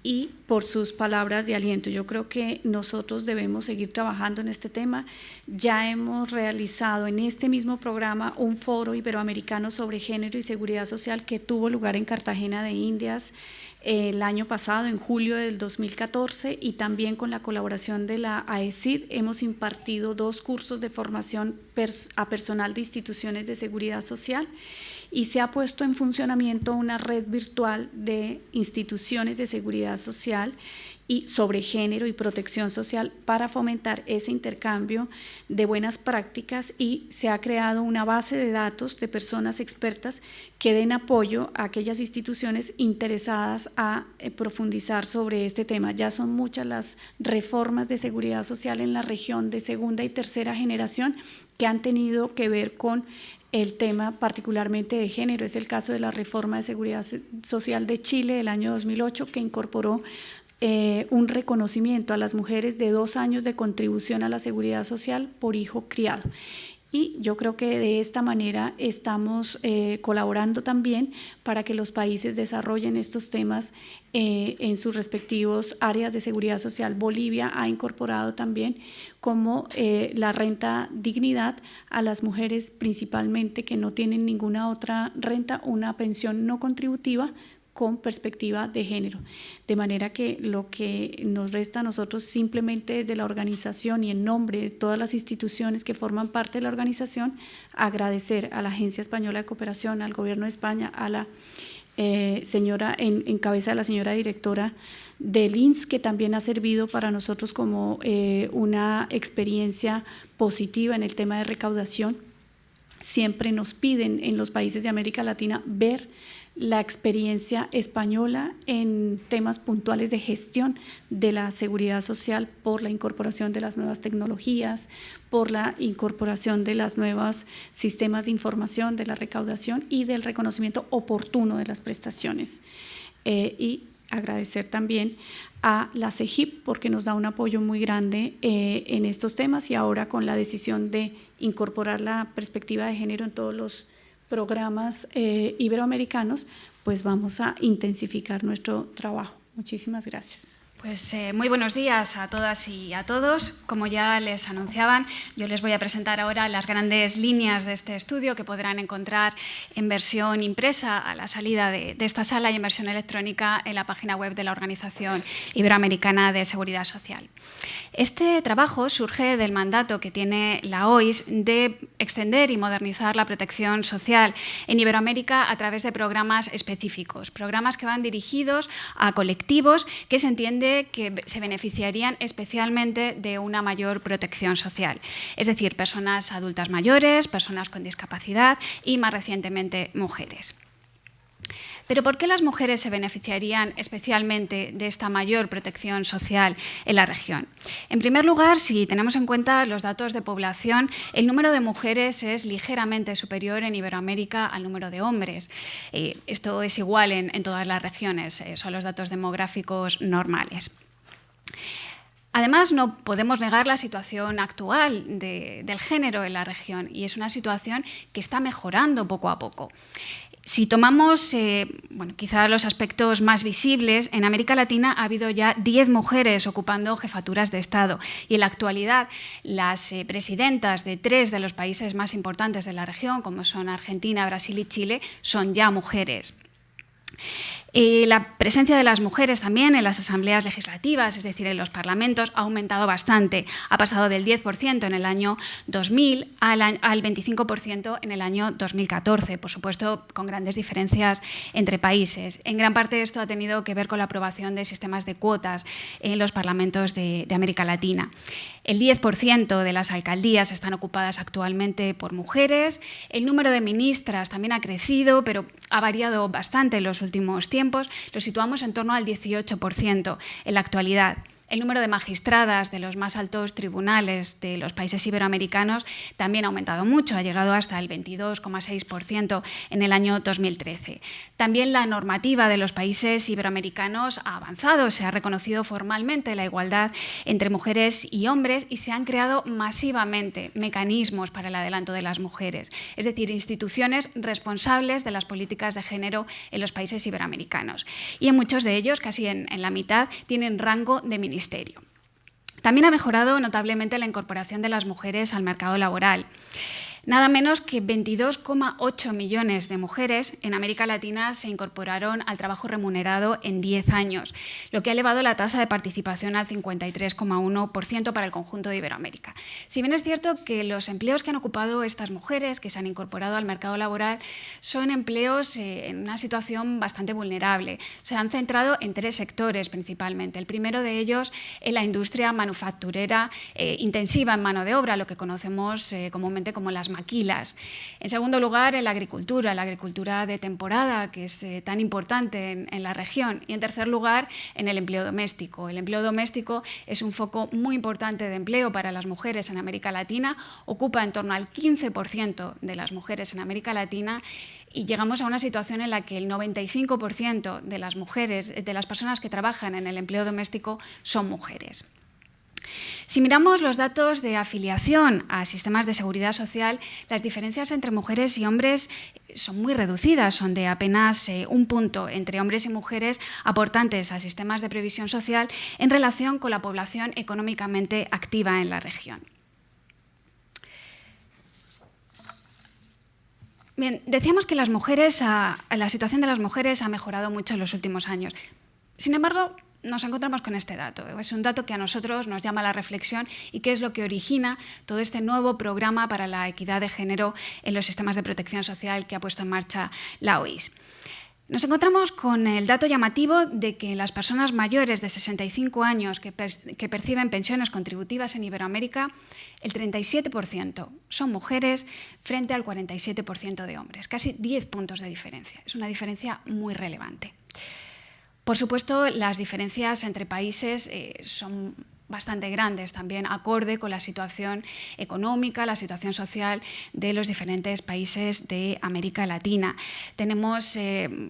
y por sus palabras de aliento. Yo creo que nosotros debemos seguir trabajando en este tema. Ya hemos realizado en este mismo programa un foro iberoamericano sobre género y seguridad social que tuvo lugar en Cartagena de Indias el año pasado, en julio del 2014, y también con la colaboración de la AECID hemos impartido 2 cursos de formación a personal de instituciones de seguridad social, y se ha puesto en funcionamiento una red virtual de instituciones de seguridad social y sobre género y protección social para fomentar ese intercambio de buenas prácticas, y se ha creado una base de datos de personas expertas que den apoyo a aquellas instituciones interesadas a profundizar sobre este tema. Ya son muchas las reformas de seguridad social en la región de segunda y tercera generación que han tenido que ver con el tema particularmente de género. Es el caso de la reforma de seguridad social de Chile del año 2008, que incorporó un reconocimiento a las mujeres de 2 años de contribución a la seguridad social por hijo criado. Y yo creo que de esta manera estamos colaborando también para que los países desarrollen estos temas en sus respectivos áreas de seguridad social. Bolivia ha incorporado también como la renta dignidad a las mujeres principalmente que no tienen ninguna otra renta, una pensión no contributiva con perspectiva de género, de manera que lo que nos resta a nosotros simplemente desde la organización y en nombre de todas las instituciones que forman parte de la organización, agradecer a la Agencia Española de Cooperación, al Gobierno de España, a la señora, en cabeza de la señora directora del INS, que también ha servido para nosotros como una experiencia positiva en el tema de recaudación. Siempre nos piden en los países de América Latina ver la experiencia española en temas puntuales de gestión de la seguridad social por la incorporación de las nuevas tecnologías, por la incorporación de los nuevos sistemas de información, de la recaudación y del reconocimiento oportuno de las prestaciones. Y agradecer también a la CEGIP porque nos da un apoyo muy grande en estos temas, y ahora con la decisión de incorporar la perspectiva de género en todos los programas iberoamericanos, pues vamos a intensificar nuestro trabajo. Muchísimas gracias. Pues muy buenos días a todas y a todos. Como ya les anunciaban, yo les voy a presentar ahora las grandes líneas de este estudio que podrán encontrar en versión impresa a la salida de esta sala y en versión electrónica en la página web de la Organización Iberoamericana de Seguridad Social. Este trabajo surge del mandato que tiene la OIS de extender y modernizar la protección social en Iberoamérica a través de programas específicos, programas que van dirigidos a colectivos que se entiende que se beneficiarían especialmente de una mayor protección social, es decir, personas adultas mayores, personas con discapacidad y, más recientemente, mujeres. Pero ¿por qué las mujeres se beneficiarían especialmente de esta mayor protección social en la región? En primer lugar, si tenemos en cuenta los datos de población, el número de mujeres es ligeramente superior en Iberoamérica al número de hombres. Esto es igual en todas las regiones, son los datos demográficos normales. Además, no podemos negar la situación actual del género en la región, y es una situación que está mejorando poco a poco. Si tomamos quizás los aspectos más visibles, en América Latina ha habido ya 10 mujeres ocupando jefaturas de Estado, y en la actualidad las presidentas de 3 de los países más importantes de la región, como son Argentina, Brasil y Chile, son ya mujeres. La presencia de las mujeres también en las asambleas legislativas, es decir, en los parlamentos, ha aumentado bastante. Ha pasado del 10% en el año 2000 al 25% en el año 2014, por supuesto, con grandes diferencias entre países. En gran parte esto ha tenido que ver con la aprobación de sistemas de cuotas en los parlamentos de América Latina. El 10% de las alcaldías están ocupadas actualmente por mujeres. El número de ministras también ha crecido, pero ha variado bastante en los últimos tiempos. Lo situamos en torno al 18% en la actualidad. El número de magistradas de los más altos tribunales de los países iberoamericanos también ha aumentado mucho, ha llegado hasta el 22,6% en el año 2013. También la normativa de los países iberoamericanos ha avanzado, se ha reconocido formalmente la igualdad entre mujeres y hombres y se han creado masivamente mecanismos para el adelanto de las mujeres, es decir, instituciones responsables de las políticas de género en los países iberoamericanos. Y en muchos de ellos, casi en la mitad, tienen rango de ministerio. También ha mejorado notablemente la incorporación de las mujeres al mercado laboral. Nada menos que 22,8 millones de mujeres en América Latina se incorporaron al trabajo remunerado en 10 años, lo que ha elevado la tasa de participación al 53,1% para el conjunto de Iberoamérica. Si bien es cierto que los empleos que han ocupado estas mujeres, que se han incorporado al mercado laboral, son empleos en una situación bastante vulnerable. Se han centrado en 3 sectores principalmente. El primero de ellos en la industria manufacturera intensiva en mano de obra, lo que conocemos comúnmente como las maquilas. En segundo lugar, en la agricultura de temporada, que es tan importante en la región. Y en tercer lugar, en el empleo doméstico. El empleo doméstico es un foco muy importante de empleo para las mujeres en América Latina, ocupa en torno al 15% de las mujeres en América Latina y llegamos a una situación en la que el 95% de las mujeres, de las personas que trabajan en el empleo doméstico, son mujeres. Si miramos los datos de afiliación a sistemas de seguridad social, las diferencias entre mujeres y hombres son muy reducidas, son de apenas 1 punto entre hombres y mujeres aportantes a sistemas de previsión social en relación con la población económicamente activa en la región. Bien, decíamos que la situación de las mujeres ha mejorado mucho en los últimos años. Sin embargo, nos encontramos con este dato. Es un dato que a nosotros nos llama a la reflexión y que es lo que origina todo este nuevo programa para la equidad de género en los sistemas de protección social que ha puesto en marcha la OIS. Nos encontramos con el dato llamativo de que las personas mayores de 65 años que perciben pensiones contributivas en Iberoamérica, el 37% son mujeres frente al 47% de hombres. Casi 10 puntos de diferencia. Es una diferencia muy relevante. Por supuesto, las diferencias entre países son bastante grandes, también acorde con la situación económica, la situación social de los diferentes países de América Latina. Tenemos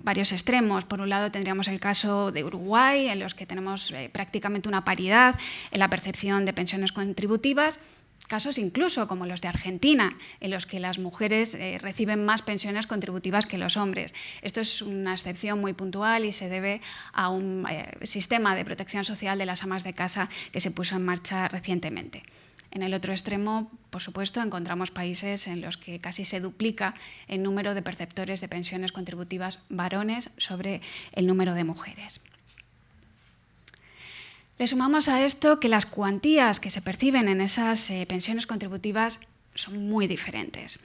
varios extremos. Por un lado, tendríamos el caso de Uruguay, en los que tenemos prácticamente una paridad en la percepción de pensiones contributivas. Casos incluso como los de Argentina, en los que las mujeres reciben más pensiones contributivas que los hombres. Esto es una excepción muy puntual y se debe a un sistema de protección social de las amas de casa que se puso en marcha recientemente. En el otro extremo, por supuesto, encontramos países en los que casi se duplica el número de perceptores de pensiones contributivas varones sobre el número de mujeres. Le sumamos a esto que las cuantías que se perciben en esas pensiones contributivas son muy diferentes.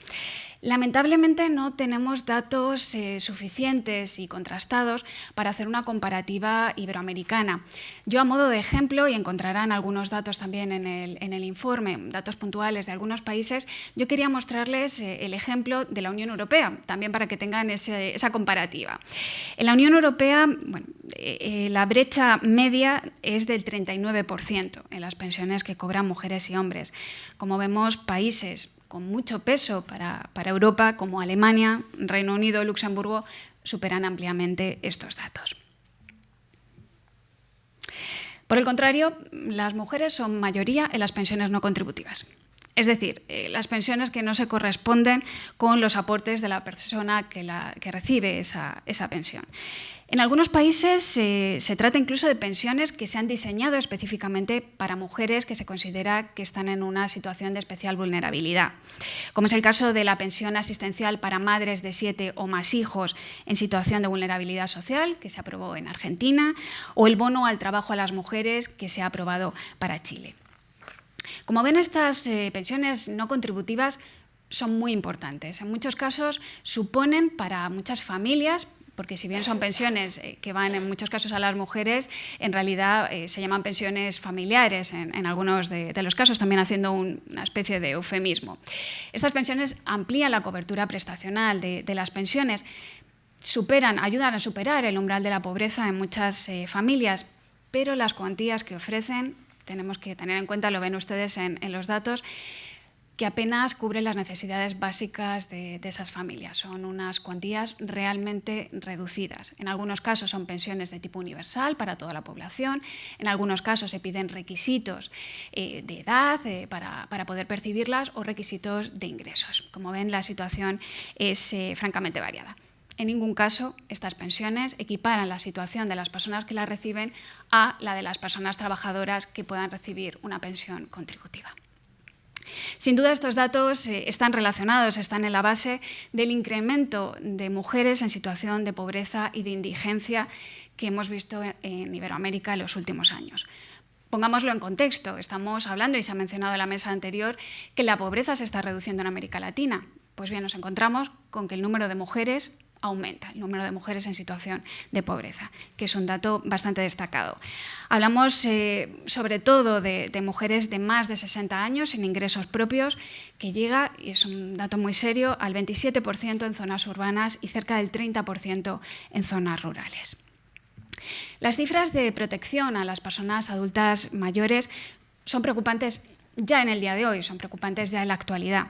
Lamentablemente no tenemos datos suficientes y contrastados para hacer una comparativa iberoamericana. Yo, a modo de ejemplo, y encontrarán algunos datos también en el informe, datos puntuales de algunos países, yo quería mostrarles el ejemplo de la Unión Europea, también para que tengan esa comparativa. En la Unión Europea, la brecha media es del 39% en las pensiones que cobran mujeres y hombres. Como vemos, países con mucho peso para Europa, como Alemania, Reino Unido, Luxemburgo, superan ampliamente estos datos. Por el contrario, las mujeres son mayoría en las pensiones no contributivas. Es decir, las pensiones que no se corresponden con los aportes de la persona que recibe esa pensión. En algunos países se trata incluso de pensiones que se han diseñado específicamente para mujeres que se considera que están en una situación de especial vulnerabilidad, como es el caso de la pensión asistencial para madres de 7 o más hijos en situación de vulnerabilidad social, que se aprobó en Argentina, o el bono al trabajo a las mujeres, que se ha aprobado para Chile. Como ven, estas pensiones no contributivas son muy importantes. En muchos casos suponen para muchas familias, porque si bien son pensiones que van en muchos casos a las mujeres, en realidad se llaman pensiones familiares en algunos de los casos, también haciendo una especie de eufemismo. Estas pensiones amplían la cobertura prestacional de las pensiones, ayudan a superar el umbral de la pobreza en muchas familias, pero las cuantías que ofrecen, tenemos que tener en cuenta, lo ven ustedes en los datos, que apenas cubren las necesidades básicas de esas familias. Son unas cuantías realmente reducidas. En algunos casos son pensiones de tipo universal para toda la población, en algunos casos se piden requisitos de edad para poder percibirlas o requisitos de ingresos. Como ven, la situación es francamente variada. En ningún caso estas pensiones equiparan la situación de las personas que las reciben a la de las personas trabajadoras que puedan recibir una pensión contributiva. Sin duda, estos datos están relacionados, están en la base del incremento de mujeres en situación de pobreza y de indigencia que hemos visto en Iberoamérica en los últimos años. Pongámoslo en contexto, estamos hablando, y se ha mencionado en la mesa anterior, que la pobreza se está reduciendo en América Latina. Pues bien, nos encontramos con que el número de mujeres aumenta, el número de mujeres en situación de pobreza, que es un dato bastante destacado. Hablamos sobre todo de mujeres de más de 60 años sin ingresos propios, que llega, y es un dato muy serio, al 27% en zonas urbanas y cerca del 30% en zonas rurales. Las cifras de protección a las personas adultas mayores son preocupantes ya en el día de hoy, son preocupantes ya en la actualidad,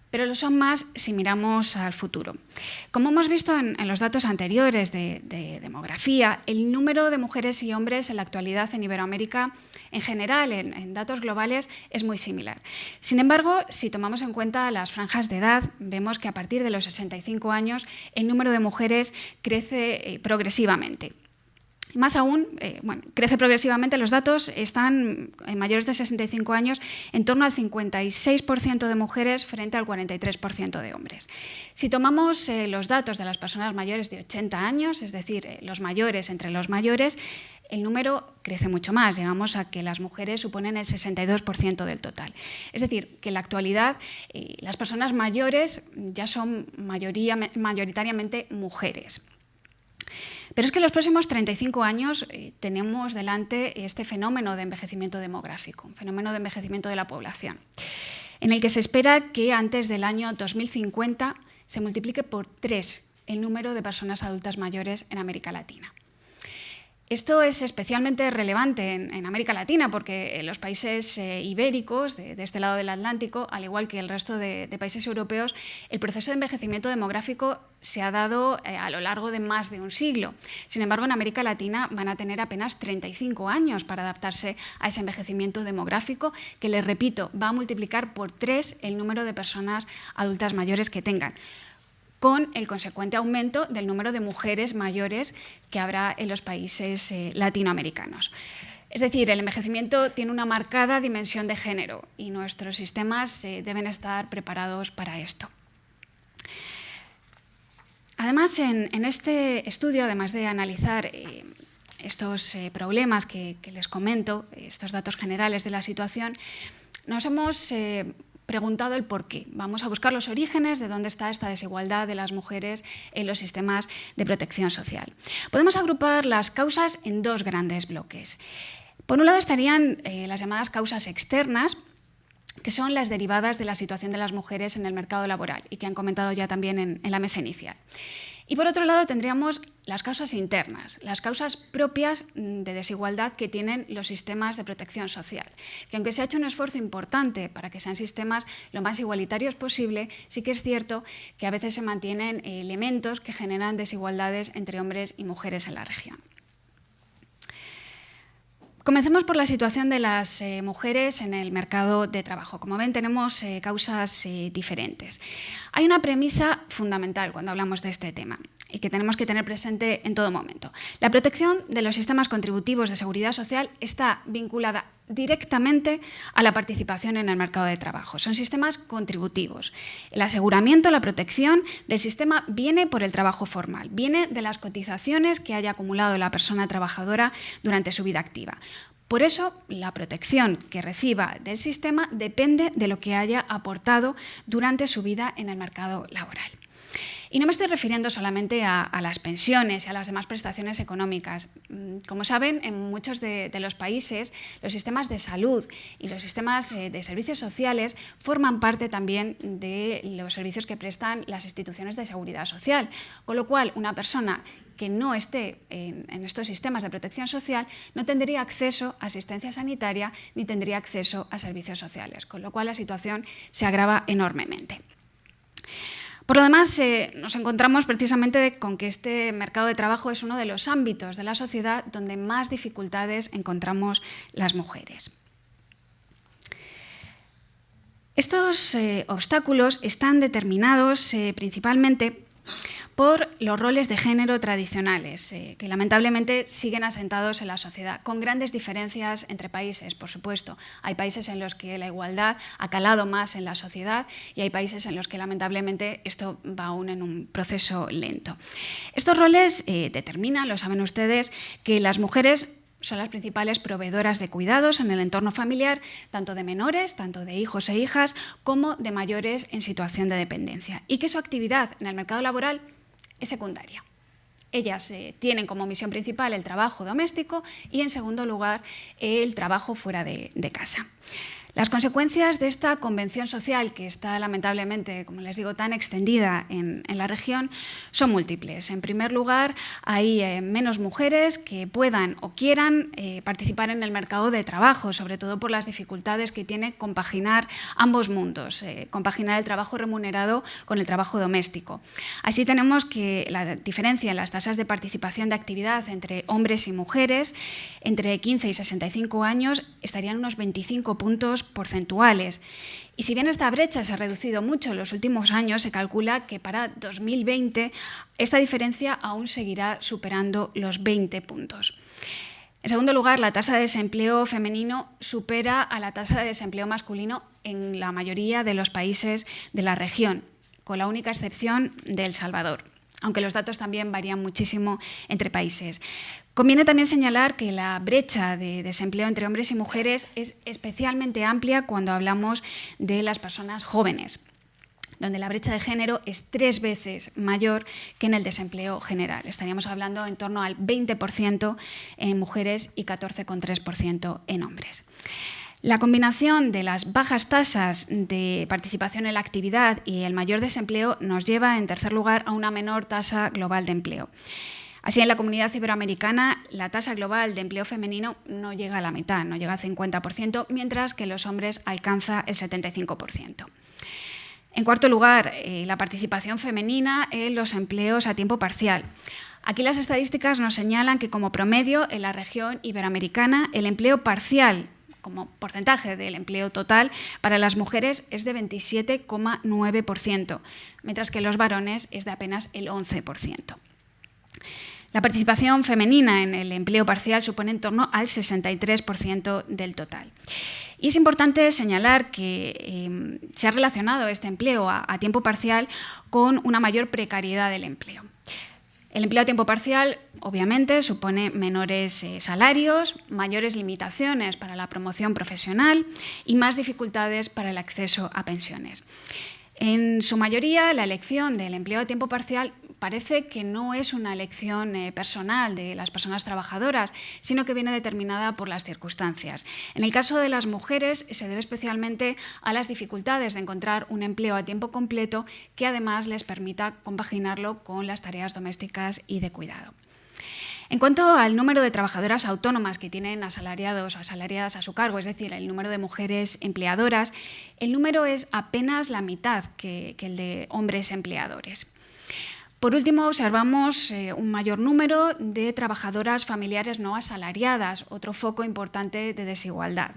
pero lo son más si miramos al futuro. Como hemos visto en los datos anteriores de demografía, el número de mujeres y hombres en la actualidad en Iberoamérica, en general, en datos globales, es muy similar. Sin embargo, si tomamos en cuenta las franjas de edad, vemos que a partir de los 65 años el número de mujeres crece progresivamente. Más aún, crece progresivamente, los datos están en mayores de 65 años en torno al 56% de mujeres frente al 43% de hombres. Si tomamos los datos de las personas mayores de 80 años, es decir, los mayores entre los mayores, el número crece mucho más, llegamos a que las mujeres suponen el 62% del total. Es decir, que en la actualidad las personas mayores ya son mayoritariamente mujeres. Pero es que en los próximos 35 años tenemos delante este fenómeno de envejecimiento demográfico, un fenómeno de envejecimiento de la población, en el que se espera que antes del año 2050 se multiplique por 3 el número de personas adultas mayores en América Latina. Esto es especialmente relevante en América Latina porque en los países ibéricos, de este lado del Atlántico, al igual que el resto de países europeos, el proceso de envejecimiento demográfico se ha dado a lo largo de más de un siglo. Sin embargo, en América Latina van a tener apenas 35 años para adaptarse a ese envejecimiento demográfico que, les repito, va a multiplicar por 3 el número de personas adultas mayores que tengan, con el consecuente aumento del número de mujeres mayores que habrá en los países latinoamericanos. Es decir, el envejecimiento tiene una marcada dimensión de género y nuestros sistemas deben estar preparados para esto. Además, en este estudio, además de analizar estos problemas que les comento, estos datos generales de la situación, nos hemos preguntado el por qué. Vamos a buscar los orígenes de dónde está esta desigualdad de las mujeres en los sistemas de protección social. Podemos agrupar las causas en 2 grandes bloques. Por un lado estarían las llamadas causas externas, que son las derivadas de la situación de las mujeres en el mercado laboral y que han comentado ya también en la mesa inicial. Y por otro lado tendríamos las causas internas, las causas propias de desigualdad que tienen los sistemas de protección social, que aunque se ha hecho un esfuerzo importante para que sean sistemas lo más igualitarios posible, sí que es cierto que a veces se mantienen elementos que generan desigualdades entre hombres y mujeres en la región. Comencemos por la situación de las mujeres en el mercado de trabajo. Como ven, tenemos causas diferentes. Hay una premisa fundamental cuando hablamos de este tema y que tenemos que tener presente en todo momento. La protección de los sistemas contributivos de seguridad social está vinculada directamente a la participación en el mercado de trabajo. Son sistemas contributivos. El aseguramiento, la protección del sistema viene por el trabajo formal, viene de las cotizaciones que haya acumulado la persona trabajadora durante su vida activa. Por eso, la protección que reciba del sistema depende de lo que haya aportado durante su vida en el mercado laboral. Y no me estoy refiriendo solamente a las pensiones y a las demás prestaciones económicas. Como saben, en muchos de los países, los sistemas de salud y los sistemas de servicios sociales forman parte también de los servicios que prestan las instituciones de seguridad social. Con lo cual, una persona que no esté en estos sistemas de protección social no tendría acceso a asistencia sanitaria ni tendría acceso a servicios sociales, con lo cual la situación se agrava enormemente. Por lo demás, nos encontramos precisamente con que este mercado de trabajo es uno de los ámbitos de la sociedad donde más dificultades encontramos las mujeres. Estos obstáculos están determinados principalmente por los roles de género tradicionales, que lamentablemente siguen asentados en la sociedad, con grandes diferencias entre países, por supuesto. Hay países en los que la igualdad ha calado más en la sociedad y hay países en los que lamentablemente esto va aún en un proceso lento. Estos roles determinan, lo saben ustedes, que las mujeres son las principales proveedoras de cuidados en el entorno familiar, tanto de menores, tanto de hijos e hijas, como de mayores en situación de dependencia, y que su actividad en el mercado laboral es secundaria. Ellas tienen como misión principal el trabajo doméstico y, en segundo lugar, el trabajo fuera de casa. Las consecuencias de esta convención social, que está lamentablemente, como les digo, tan extendida en la región, son múltiples. En primer lugar, hay menos mujeres que puedan o quieran participar en el mercado de trabajo, sobre todo por las dificultades que tiene compaginar ambos mundos, compaginar el trabajo remunerado con el trabajo doméstico. Así tenemos que la diferencia en las tasas de participación de actividad entre hombres y mujeres entre 15 y 65 años estarían unos 25 puntos porcentuales. Y si bien esta brecha se ha reducido mucho en los últimos años, se calcula que para 2020 esta diferencia aún seguirá superando los 20 puntos. En segundo lugar, la tasa de desempleo femenino supera a la tasa de desempleo masculino en la mayoría de los países de la región, con la única excepción de El Salvador, aunque los datos también varían muchísimo entre países. Conviene también señalar que la brecha de desempleo entre hombres y mujeres es especialmente amplia cuando hablamos de las personas jóvenes, donde la brecha de género es 3 veces mayor que en el desempleo general. Estaríamos hablando en torno al 20% en mujeres y 14,3% en hombres. La combinación de las bajas tasas de participación en la actividad y el mayor desempleo nos lleva, en tercer lugar, a una menor tasa global de empleo. Así, en la comunidad iberoamericana, la tasa global de empleo femenino no llega a la mitad, no llega al 50%, mientras que los hombres alcanza el 75%. En cuarto lugar, la participación femenina en los empleos a tiempo parcial. Aquí las estadísticas nos señalan que, como promedio, en la región iberoamericana, el empleo parcial como porcentaje del empleo total para las mujeres es de 27,9%, mientras que en los varones es de apenas el 11%. La participación femenina en el empleo parcial supone en torno al 63% del total. Y es importante señalar que se ha relacionado este empleo a tiempo parcial con una mayor precariedad del empleo. El empleo a tiempo parcial, obviamente, supone menores salarios, mayores limitaciones para la promoción profesional y más dificultades para el acceso a pensiones. En su mayoría, la elección del empleo a tiempo parcial parece que no es una elección personal de las personas trabajadoras, sino que viene determinada por las circunstancias. En el caso de las mujeres, se debe especialmente a las dificultades de encontrar un empleo a tiempo completo que además les permita compaginarlo con las tareas domésticas y de cuidado. En cuanto al número de trabajadoras autónomas que tienen asalariados o asalariadas a su cargo, es decir, el número de mujeres empleadoras, el número es apenas la mitad que el de hombres empleadores. Por último, observamos un mayor número de trabajadoras familiares no asalariadas, otro foco importante de desigualdad.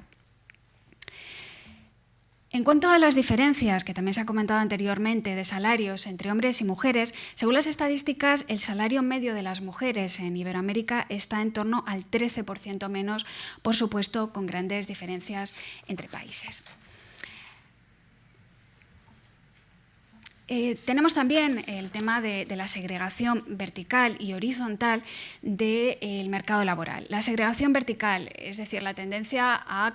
En cuanto a las diferencias, que también se ha comentado anteriormente, de salarios entre hombres y mujeres, según las estadísticas, el salario medio de las mujeres en Iberoamérica está en torno al 13% menos, por supuesto, con grandes diferencias entre países. Tenemos también el tema de la segregación vertical y horizontal del mercado laboral. La segregación vertical, es decir, la tendencia a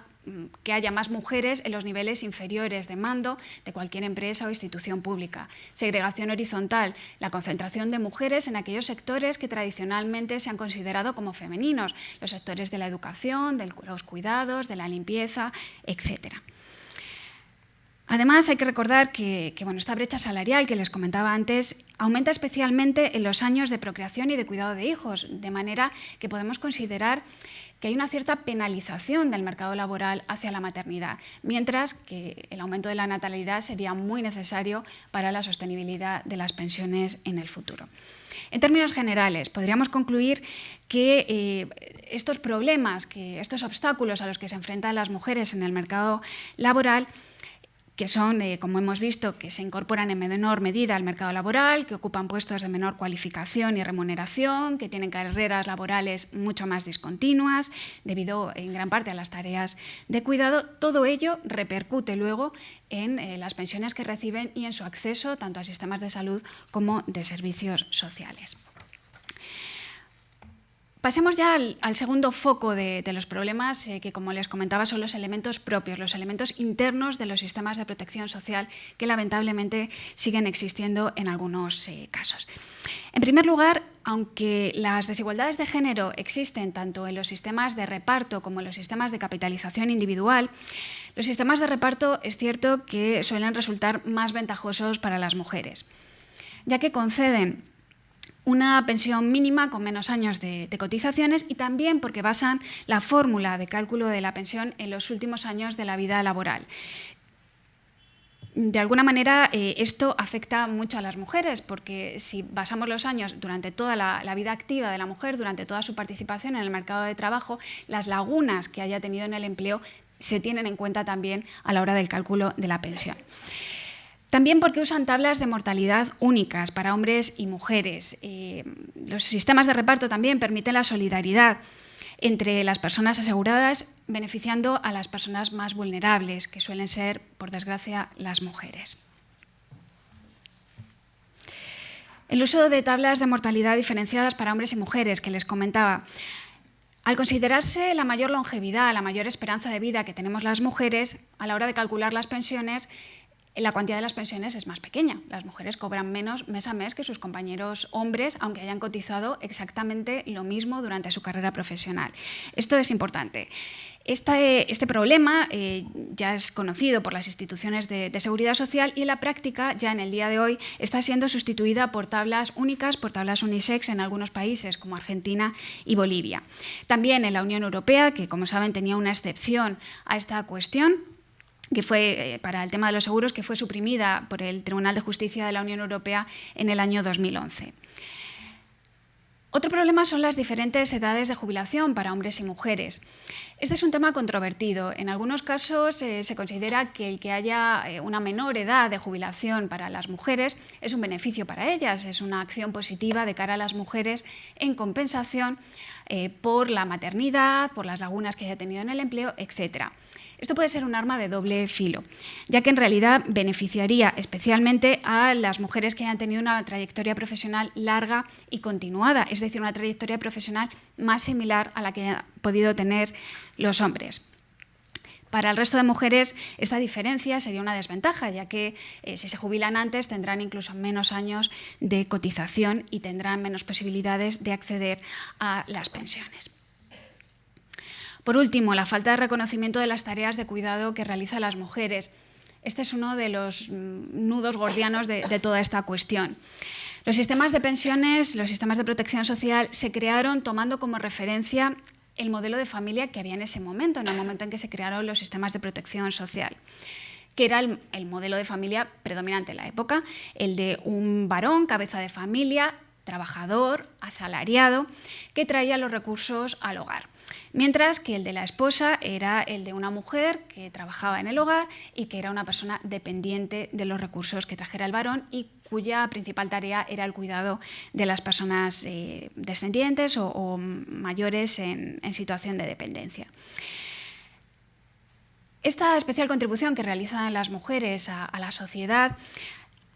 que haya más mujeres en los niveles inferiores de mando de cualquier empresa o institución pública. Segregación horizontal, la concentración de mujeres en aquellos sectores que tradicionalmente se han considerado como femeninos, los sectores de la educación, de los cuidados, de la limpieza, etcétera. Además, hay que recordar que esta brecha salarial que les comentaba antes aumenta especialmente en los años de procreación y de cuidado de hijos, de manera que podemos considerar que hay una cierta penalización del mercado laboral hacia la maternidad, mientras que el aumento de la natalidad sería muy necesario para la sostenibilidad de las pensiones en el futuro. En términos generales, podríamos concluir que estos problemas, estos obstáculos a los que se enfrentan las mujeres en el mercado laboral, que son, como hemos visto, que se incorporan en menor medida al mercado laboral, que ocupan puestos de menor cualificación y remuneración, que tienen carreras laborales mucho más discontinuas, debido en gran parte a las tareas de cuidado. Todo ello repercute luego en las pensiones que reciben y en su acceso tanto a sistemas de salud como de servicios sociales. Pasemos ya al segundo foco de los problemas, que, como les comentaba, son los elementos propios, los elementos internos de los sistemas de protección social que lamentablemente siguen existiendo en algunos casos. En primer lugar, aunque las desigualdades de género existen tanto en los sistemas de reparto como en los sistemas de capitalización individual, los sistemas de reparto es cierto que suelen resultar más ventajosos para las mujeres, ya que conceden una pensión mínima con menos años de cotizaciones y también porque basan la fórmula de cálculo de la pensión en los últimos años de la vida laboral. De alguna manera, esto afecta mucho a las mujeres, porque si basamos los años durante toda la vida activa de la mujer, durante toda su participación en el mercado de trabajo, las lagunas que haya tenido en el empleo se tienen en cuenta también a la hora del cálculo de la pensión. También porque usan tablas de mortalidad únicas para hombres y mujeres. Los sistemas de reparto también permiten la solidaridad entre las personas aseguradas, beneficiando a las personas más vulnerables, que suelen ser, por desgracia, las mujeres. El uso de tablas de mortalidad diferenciadas para hombres y mujeres, que les comentaba. Al considerarse la mayor longevidad, la mayor esperanza de vida que tenemos las mujeres, a la hora de calcular las pensiones, la cuantía de las pensiones es más pequeña. Las mujeres cobran menos mes a mes que sus compañeros hombres, aunque hayan cotizado exactamente lo mismo durante su carrera profesional. Esto es importante. Este problema ya es conocido por las instituciones de seguridad social y en la práctica, ya en el día de hoy, está siendo sustituida por tablas únicas, por tablas unisex en algunos países como Argentina y Bolivia. También en la Unión Europea, que como saben tenía una excepción a esta cuestión, que fue para el tema de los seguros, que fue suprimida por el Tribunal de Justicia de la Unión Europea en el año 2011. Otro problema son las diferentes edades de jubilación para hombres y mujeres. Este es un tema controvertido. En algunos casos se considera que el que haya una menor edad de jubilación para las mujeres es un beneficio para ellas, es una acción positiva de cara a las mujeres en compensación por la maternidad, por las lagunas que haya tenido en el empleo, etc. Esto puede ser un arma de doble filo, ya que en realidad beneficiaría especialmente a las mujeres que hayan tenido una trayectoria profesional larga y continuada, es decir, una trayectoria profesional más similar a la que hayan podido tener los hombres. Para el resto de mujeres, esta diferencia sería una desventaja, ya que si se jubilan antes tendrán incluso menos años de cotización y tendrán menos posibilidades de acceder a las pensiones. Por último, la falta de reconocimiento de las tareas de cuidado que realizan las mujeres. Este es uno de los nudos gordianos de toda esta cuestión. Los sistemas de pensiones, los sistemas de protección social se crearon tomando como referencia el modelo de familia que había en ese momento, en el momento en que se crearon los sistemas de protección social. que era el modelo de familia predominante en la época, el de un varón, cabeza de familia, trabajador, asalariado, que traía los recursos al hogar. Mientras que el de la esposa era el de una mujer que trabajaba en el hogar y que era una persona dependiente de los recursos que trajera el varón y cuya principal tarea era el cuidado de las personas descendientes o mayores en situación de dependencia. Esta especial contribución que realizan las mujeres a la sociedad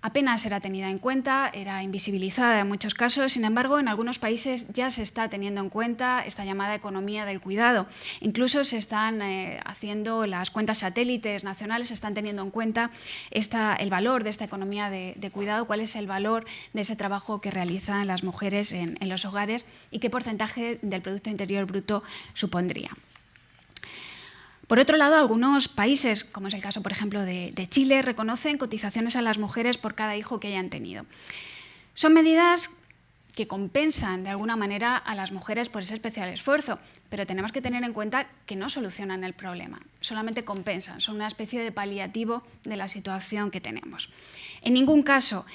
apenas era tenida en cuenta, era invisibilizada en muchos casos. Sin embargo, en algunos países ya se está teniendo en cuenta esta llamada economía del cuidado. Incluso se están haciendo las cuentas satélites nacionales, se están teniendo en cuenta el valor de esta economía de cuidado, cuál es el valor de ese trabajo que realizan las mujeres en los hogares y qué porcentaje del Producto Interior Bruto supondría. Por otro lado, algunos países, como es el caso, por ejemplo, de Chile, reconocen cotizaciones a las mujeres por cada hijo que hayan tenido. Son medidas que compensan de alguna manera a las mujeres por ese especial esfuerzo, pero tenemos que tener en cuenta que no solucionan el problema, solamente compensan, son una especie de paliativo de la situación que tenemos. En ningún caso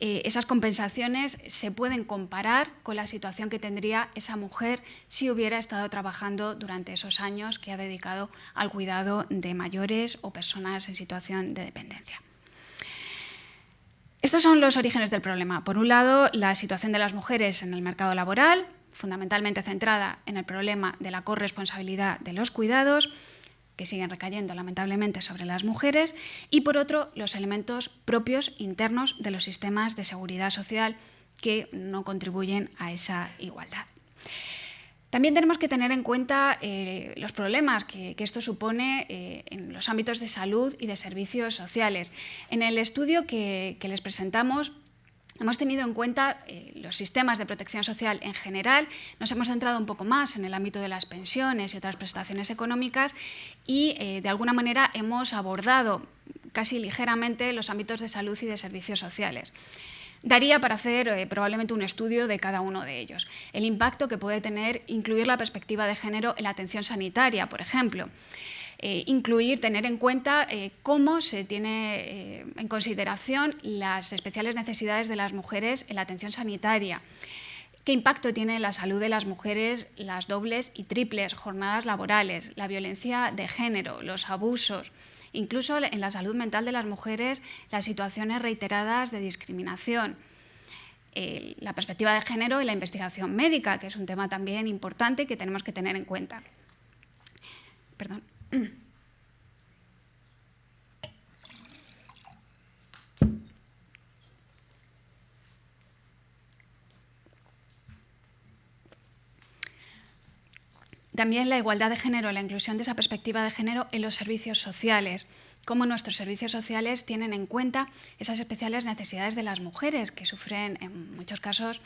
esas compensaciones se pueden comparar con la situación que tendría esa mujer si hubiera estado trabajando durante esos años que ha dedicado al cuidado de mayores o personas en situación de dependencia. Estos son los orígenes del problema. Por un lado, la situación de las mujeres en el mercado laboral, fundamentalmente centrada en el problema de la corresponsabilidad de los cuidados, que siguen recayendo lamentablemente sobre las mujeres, y por otro, los elementos propios internos de los sistemas de seguridad social que no contribuyen a esa igualdad. También tenemos que tener en cuenta los problemas que esto supone en los ámbitos de salud y de servicios sociales. En el estudio que les presentamos, hemos tenido en cuenta los sistemas de protección social en general, nos hemos centrado un poco más en el ámbito de las pensiones y otras prestaciones económicas y de alguna manera hemos abordado casi ligeramente los ámbitos de salud y de servicios sociales. Daría para hacer probablemente un estudio de cada uno de ellos. El impacto que puede tener incluir la perspectiva de género en la atención sanitaria, por ejemplo. Tener en cuenta cómo se tiene en consideración las especiales necesidades de las mujeres en la atención sanitaria, qué impacto tiene en la salud de las mujeres las dobles y triples jornadas laborales, la violencia de género, los abusos, incluso en la salud mental de las mujeres las situaciones reiteradas de discriminación, la perspectiva de género y la investigación médica, que es un tema también importante que tenemos que tener en cuenta. Perdón. También la igualdad de género, la inclusión de esa perspectiva de género en los servicios sociales, cómo nuestros servicios sociales tienen en cuenta esas especiales necesidades de las mujeres que sufren en muchos casos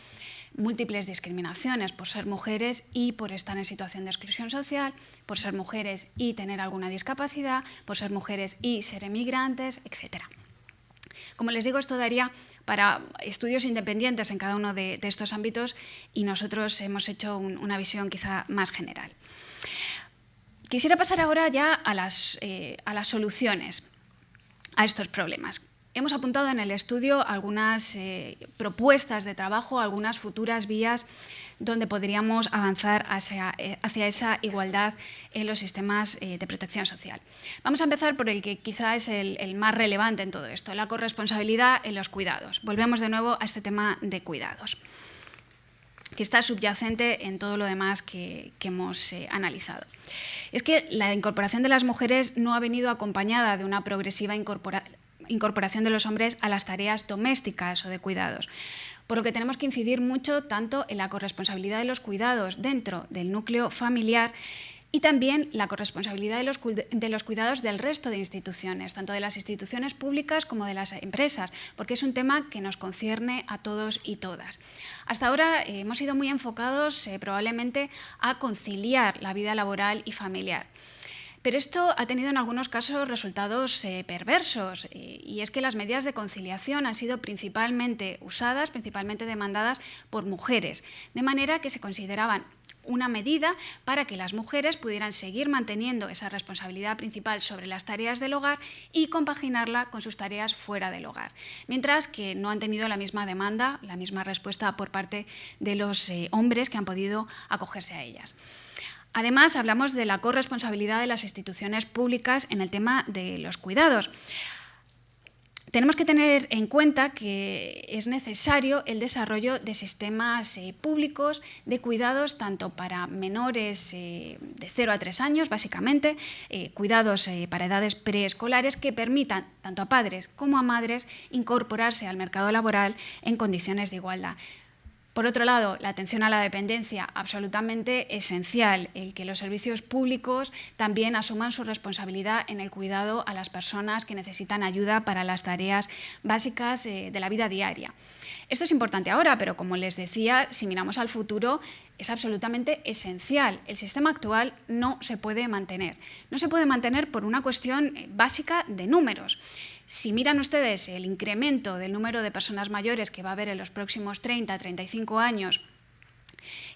múltiples discriminaciones por ser mujeres y por estar en situación de exclusión social, por ser mujeres y tener alguna discapacidad, por ser mujeres y ser emigrantes, etc. Como les digo, esto daría para estudios independientes en cada uno de estos ámbitos y nosotros hemos hecho una visión quizá más general. Quisiera pasar ahora ya a las soluciones a estos problemas. Hemos apuntado en el estudio algunas propuestas de trabajo, algunas futuras vías donde podríamos avanzar hacia esa igualdad en los sistemas de protección social. Vamos a empezar por el que quizá es el más relevante en todo esto, la corresponsabilidad en los cuidados. Volvemos de nuevo a este tema de cuidados, que está subyacente en todo lo demás que hemos analizado. Es que la incorporación de las mujeres no ha venido acompañada de una progresiva incorporación de los hombres a las tareas domésticas o de cuidados, por lo que tenemos que incidir mucho tanto en la corresponsabilidad de los cuidados dentro del núcleo familiar y también la corresponsabilidad de los cuidados del resto de instituciones, tanto de las instituciones públicas como de las empresas, porque es un tema que nos concierne a todos y todas. Hasta ahora hemos sido muy enfocados probablemente a conciliar la vida laboral y familiar. Pero esto ha tenido en algunos casos resultados perversos, y es que las medidas de conciliación han sido principalmente usadas, principalmente demandadas por mujeres, de manera que se consideraban una medida para que las mujeres pudieran seguir manteniendo esa responsabilidad principal sobre las tareas del hogar y compaginarla con sus tareas fuera del hogar, mientras que no han tenido la misma demanda, la misma respuesta por parte de los hombres que han podido acogerse a ellas. Además, hablamos de la corresponsabilidad de las instituciones públicas en el tema de los cuidados. Tenemos que tener en cuenta que es necesario el desarrollo de sistemas públicos de cuidados tanto para menores de 0 a 3 años, básicamente, cuidados para edades preescolares que permitan tanto a padres como a madres incorporarse al mercado laboral en condiciones de igualdad. Por otro lado, la atención a la dependencia, absolutamente esencial, el que los servicios públicos también asuman su responsabilidad en el cuidado a las personas que necesitan ayuda para las tareas básicas de la vida diaria. Esto es importante ahora, pero como les decía, si miramos al futuro, es absolutamente esencial. El sistema actual no se puede mantener. No se puede mantener por una cuestión básica de números. Si miran ustedes el incremento del número de personas mayores que va a haber en los próximos 30 a 35 años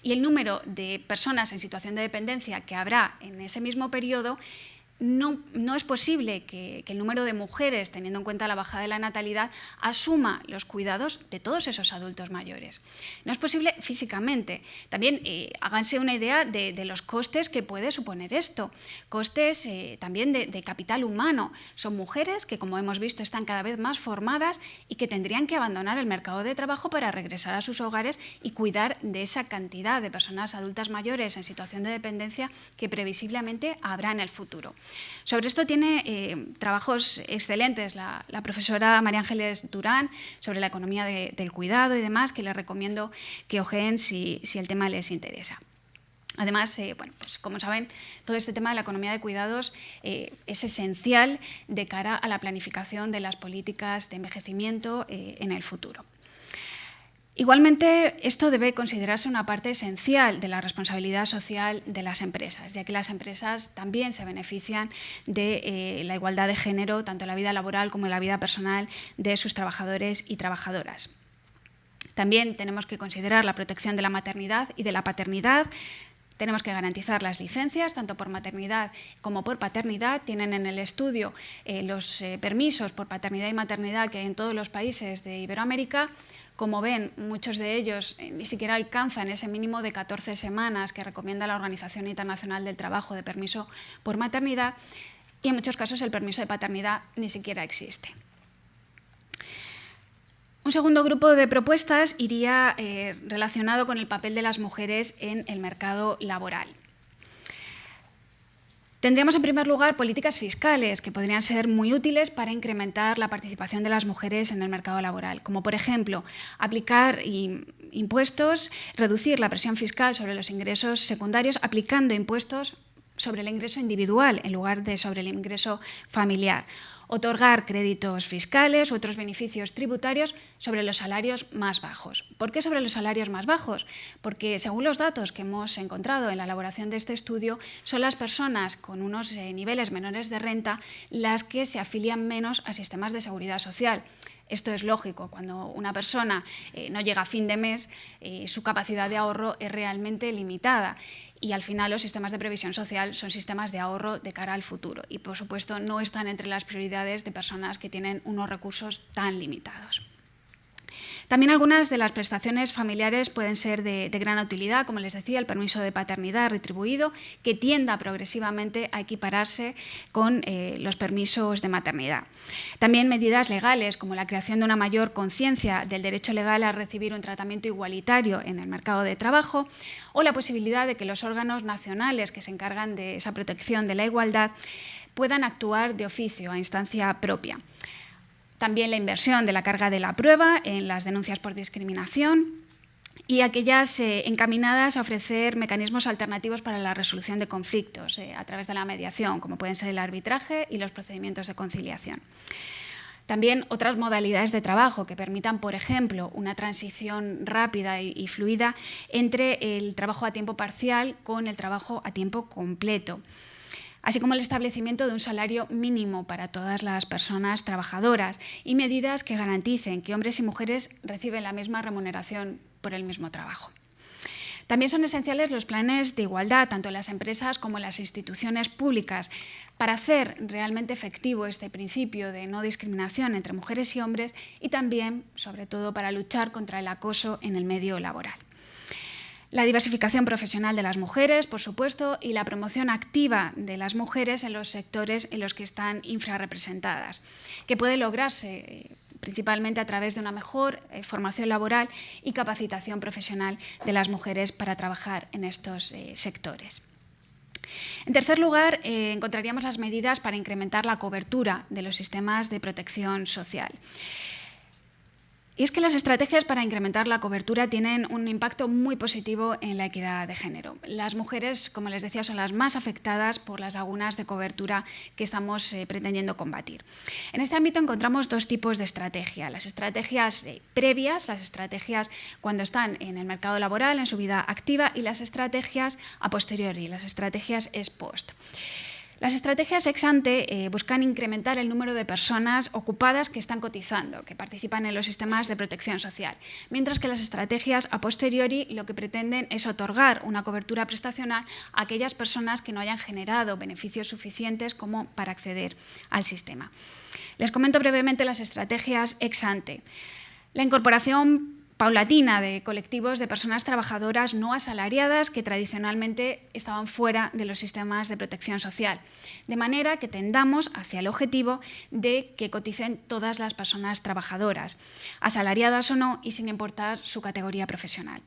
y el número de personas en situación de dependencia que habrá en ese mismo periodo, no es posible que el número de mujeres, teniendo en cuenta la bajada de la natalidad, asuma los cuidados de todos esos adultos mayores. No es posible físicamente. También háganse una idea de los costes que puede suponer esto. Costes también de capital humano. Son mujeres que, como hemos visto, están cada vez más formadas y que tendrían que abandonar el mercado de trabajo para regresar a sus hogares y cuidar de esa cantidad de personas adultas mayores en situación de dependencia que previsiblemente habrá en el futuro. Sobre esto tiene trabajos excelentes la profesora María Ángeles Durán sobre la economía del cuidado y demás, que les recomiendo que ojeen si el tema les interesa. Además, pues como saben, todo este tema de la economía de cuidados es esencial de cara a la planificación de las políticas de envejecimiento en el futuro. Igualmente, esto debe considerarse una parte esencial de la responsabilidad social de las empresas, ya que las empresas también se benefician de la igualdad de género, tanto en la vida laboral como en la vida personal de sus trabajadores y trabajadoras. También tenemos que considerar la protección de la maternidad y de la paternidad. Tenemos que garantizar las licencias, tanto por maternidad como por paternidad. Tienen en el estudio los permisos por paternidad y maternidad que hay en todos los países de Iberoamérica. Como ven, muchos de ellos ni siquiera alcanzan ese mínimo de 14 semanas que recomienda la Organización Internacional del Trabajo de permiso por maternidad, y en muchos casos el permiso de paternidad ni siquiera existe. Un segundo grupo de propuestas iría relacionado con el papel de las mujeres en el mercado laboral. Tendríamos, en primer lugar, políticas fiscales que podrían ser muy útiles para incrementar la participación de las mujeres en el mercado laboral, como, por ejemplo, aplicar impuestos, reducir la presión fiscal sobre los ingresos secundarios, aplicando impuestos sobre el ingreso individual en lugar de sobre el ingreso familiar. Otorgar créditos fiscales u otros beneficios tributarios sobre los salarios más bajos. ¿Por qué sobre los salarios más bajos? Porque, según los datos que hemos encontrado en la elaboración de este estudio, son las personas con unos niveles menores de renta las que se afilian menos a sistemas de seguridad social. Esto es lógico. Cuando una persona no llega a fin de mes, su capacidad de ahorro es realmente limitada. Y al final los sistemas de previsión social son sistemas de ahorro de cara al futuro. Y, por supuesto, no están entre las prioridades de personas que tienen unos recursos tan limitados. También algunas de las prestaciones familiares pueden ser de gran utilidad, como les decía, el permiso de paternidad retribuido, que tienda progresivamente a equipararse con los permisos de maternidad. También medidas legales, como la creación de una mayor conciencia del derecho legal a recibir un tratamiento igualitario en el mercado de trabajo, o la posibilidad de que los órganos nacionales que se encargan de esa protección de la igualdad puedan actuar de oficio, a instancia propia. También la inversión de la carga de la prueba en las denuncias por discriminación y aquellas encaminadas a ofrecer mecanismos alternativos para la resolución de conflictos a través de la mediación, como pueden ser el arbitraje y los procedimientos de conciliación. También otras modalidades de trabajo que permitan, por ejemplo, una transición rápida y fluida entre el trabajo a tiempo parcial con el trabajo a tiempo completo. así como el establecimiento de un salario mínimo para todas las personas trabajadoras y medidas que garanticen que hombres y mujeres reciben la misma remuneración por el mismo trabajo. También son esenciales los planes de igualdad, tanto en las empresas como en las instituciones públicas, para hacer realmente efectivo este principio de no discriminación entre mujeres y hombres y también, sobre todo, para luchar contra el acoso en el medio laboral. La diversificación profesional de las mujeres, por supuesto, y la promoción activa de las mujeres en los sectores en los que están infrarrepresentadas, que puede lograrse principalmente a través de una mejor formación laboral y capacitación profesional de las mujeres para trabajar en estos sectores. En tercer lugar, encontraríamos las medidas para incrementar la cobertura de los sistemas de protección social. Y es que las estrategias para incrementar la cobertura tienen un impacto muy positivo en la equidad de género. Las mujeres, como les decía, son las más afectadas por las lagunas de cobertura que estamos pretendiendo combatir. En este ámbito encontramos dos tipos de estrategia. Las estrategias previas, las estrategias cuando están en el mercado laboral, en su vida activa, y las estrategias a posteriori, las estrategias ex post. Las estrategias ex ante buscan incrementar el número de personas ocupadas que están cotizando, que participan en los sistemas de protección social, mientras que las estrategias a posteriori lo que pretenden es otorgar una cobertura prestacional a aquellas personas que no hayan generado beneficios suficientes como para acceder al sistema. Les comento brevemente las estrategias ex ante. La incorporación paulatina de colectivos de personas trabajadoras no asalariadas que tradicionalmente estaban fuera de los sistemas de protección social, de manera que tendamos hacia el objetivo de que coticen todas las personas trabajadoras, asalariadas o no y sin importar su categoría profesional.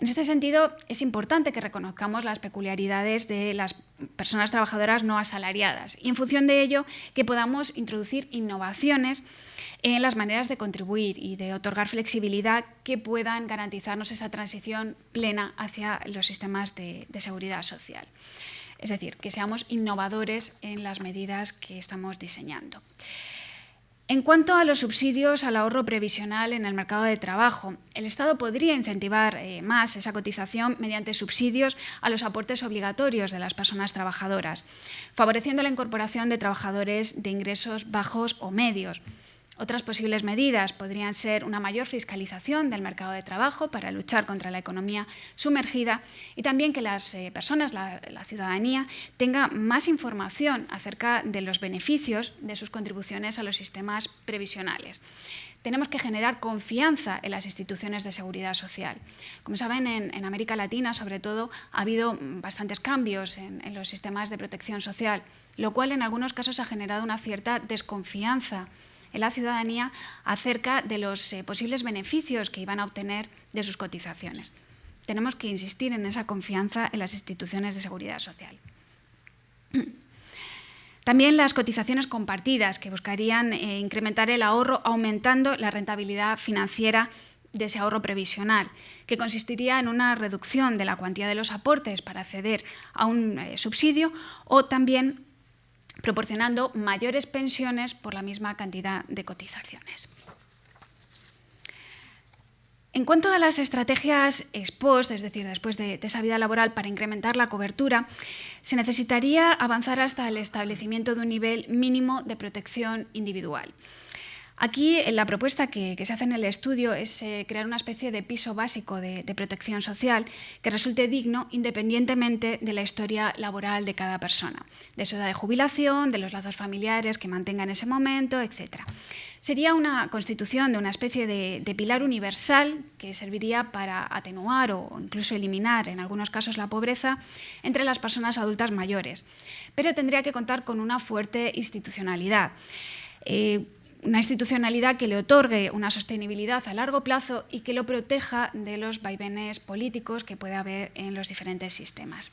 En este sentido, es importante que reconozcamos las peculiaridades de las personas trabajadoras no asalariadas y, en función de ello, que podamos introducir innovaciones en las maneras de contribuir y de otorgar flexibilidad que puedan garantizarnos esa transición plena hacia los sistemas de seguridad social. Es decir, que seamos innovadores en las medidas que estamos diseñando. En cuanto a los subsidios al ahorro previsional en el mercado de trabajo, el Estado podría incentivar más esa cotización mediante subsidios a los aportes obligatorios de las personas trabajadoras, favoreciendo la incorporación de trabajadores de ingresos bajos o medios. Otras posibles medidas podrían ser una mayor fiscalización del mercado de trabajo para luchar contra la economía sumergida y también que las personas, la ciudadanía, tenga más información acerca de los beneficios de sus contribuciones a los sistemas previsionales. Tenemos que generar confianza en las instituciones de seguridad social. Como saben, en América Latina, sobre todo, ha habido bastantes cambios en los sistemas de protección social, lo cual en algunos casos ha generado una cierta desconfianza en la ciudadanía acerca de los posibles beneficios que iban a obtener de sus cotizaciones. Tenemos que insistir en esa confianza en las instituciones de seguridad social. También las cotizaciones compartidas, que buscarían incrementar el ahorro aumentando la rentabilidad financiera de ese ahorro previsional, que consistiría en una reducción de la cuantía de los aportes para acceder a un subsidio o también proporcionando mayores pensiones por la misma cantidad de cotizaciones. En cuanto a las estrategias ex post, es decir, después de esa vida laboral para incrementar la cobertura, se necesitaría avanzar hasta el establecimiento de un nivel mínimo de protección individual. Aquí la propuesta que se hace en el estudio es crear una especie de piso básico de protección social que resulte digno independientemente de la historia laboral de cada persona, de su edad de jubilación, de los lazos familiares que mantenga en ese momento, etc. Sería una constitución de una especie de pilar universal que serviría para atenuar o incluso eliminar en algunos casos la pobreza entre las personas adultas mayores, pero tendría que contar con una fuerte institucionalidad. Una institucionalidad que le otorgue una sostenibilidad a largo plazo y que lo proteja de los vaivenes políticos que puede haber en los diferentes sistemas.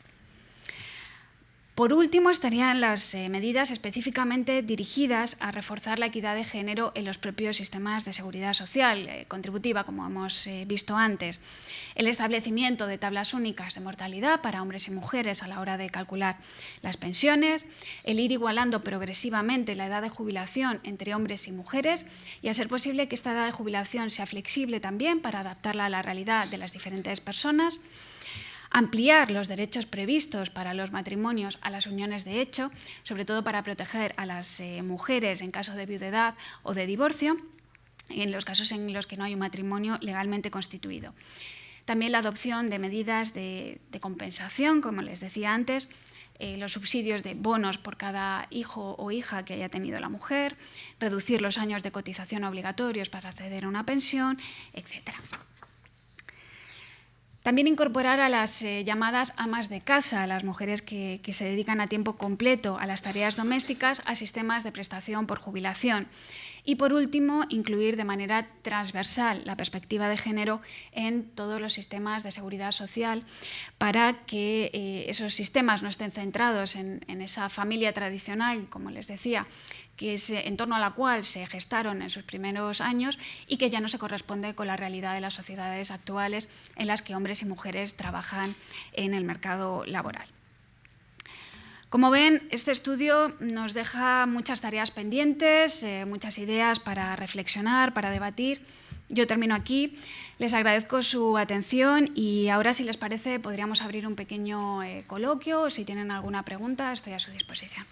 Por último, estarían las medidas específicamente dirigidas a reforzar la equidad de género en los propios sistemas de seguridad social contributiva, como hemos visto antes. El establecimiento de tablas únicas de mortalidad para hombres y mujeres a la hora de calcular las pensiones, el ir igualando progresivamente la edad de jubilación entre hombres y mujeres y, a ser posible, que esta edad de jubilación sea flexible también para adaptarla a la realidad de las diferentes personas. ampliar los derechos previstos para los matrimonios a las uniones de hecho, sobre todo para proteger a las mujeres en caso de viudedad o de divorcio, en los casos en los que no hay un matrimonio legalmente constituido. También la adopción de medidas de compensación, como les decía antes, los subsidios de bonos por cada hijo o hija que haya tenido la mujer, reducir los años de cotización obligatorios para acceder a una pensión, etc. También incorporar a las llamadas amas de casa, a las mujeres que se dedican a tiempo completo a las tareas domésticas, a sistemas de prestación por jubilación. Y, por último, incluir de manera transversal la perspectiva de género en todos los sistemas de seguridad social para que esos sistemas no estén centrados en esa familia tradicional, como les decía, que es en torno a la cual se gestaron en sus primeros años y que ya no se corresponde con la realidad de las sociedades actuales en las que hombres y mujeres trabajan en el mercado laboral. Como ven, este estudio nos deja muchas tareas pendientes, muchas ideas para reflexionar, para debatir. Yo termino aquí. Les agradezco su atención y ahora, si les parece, podríamos abrir un pequeño coloquio. Si tienen alguna pregunta, estoy a su disposición.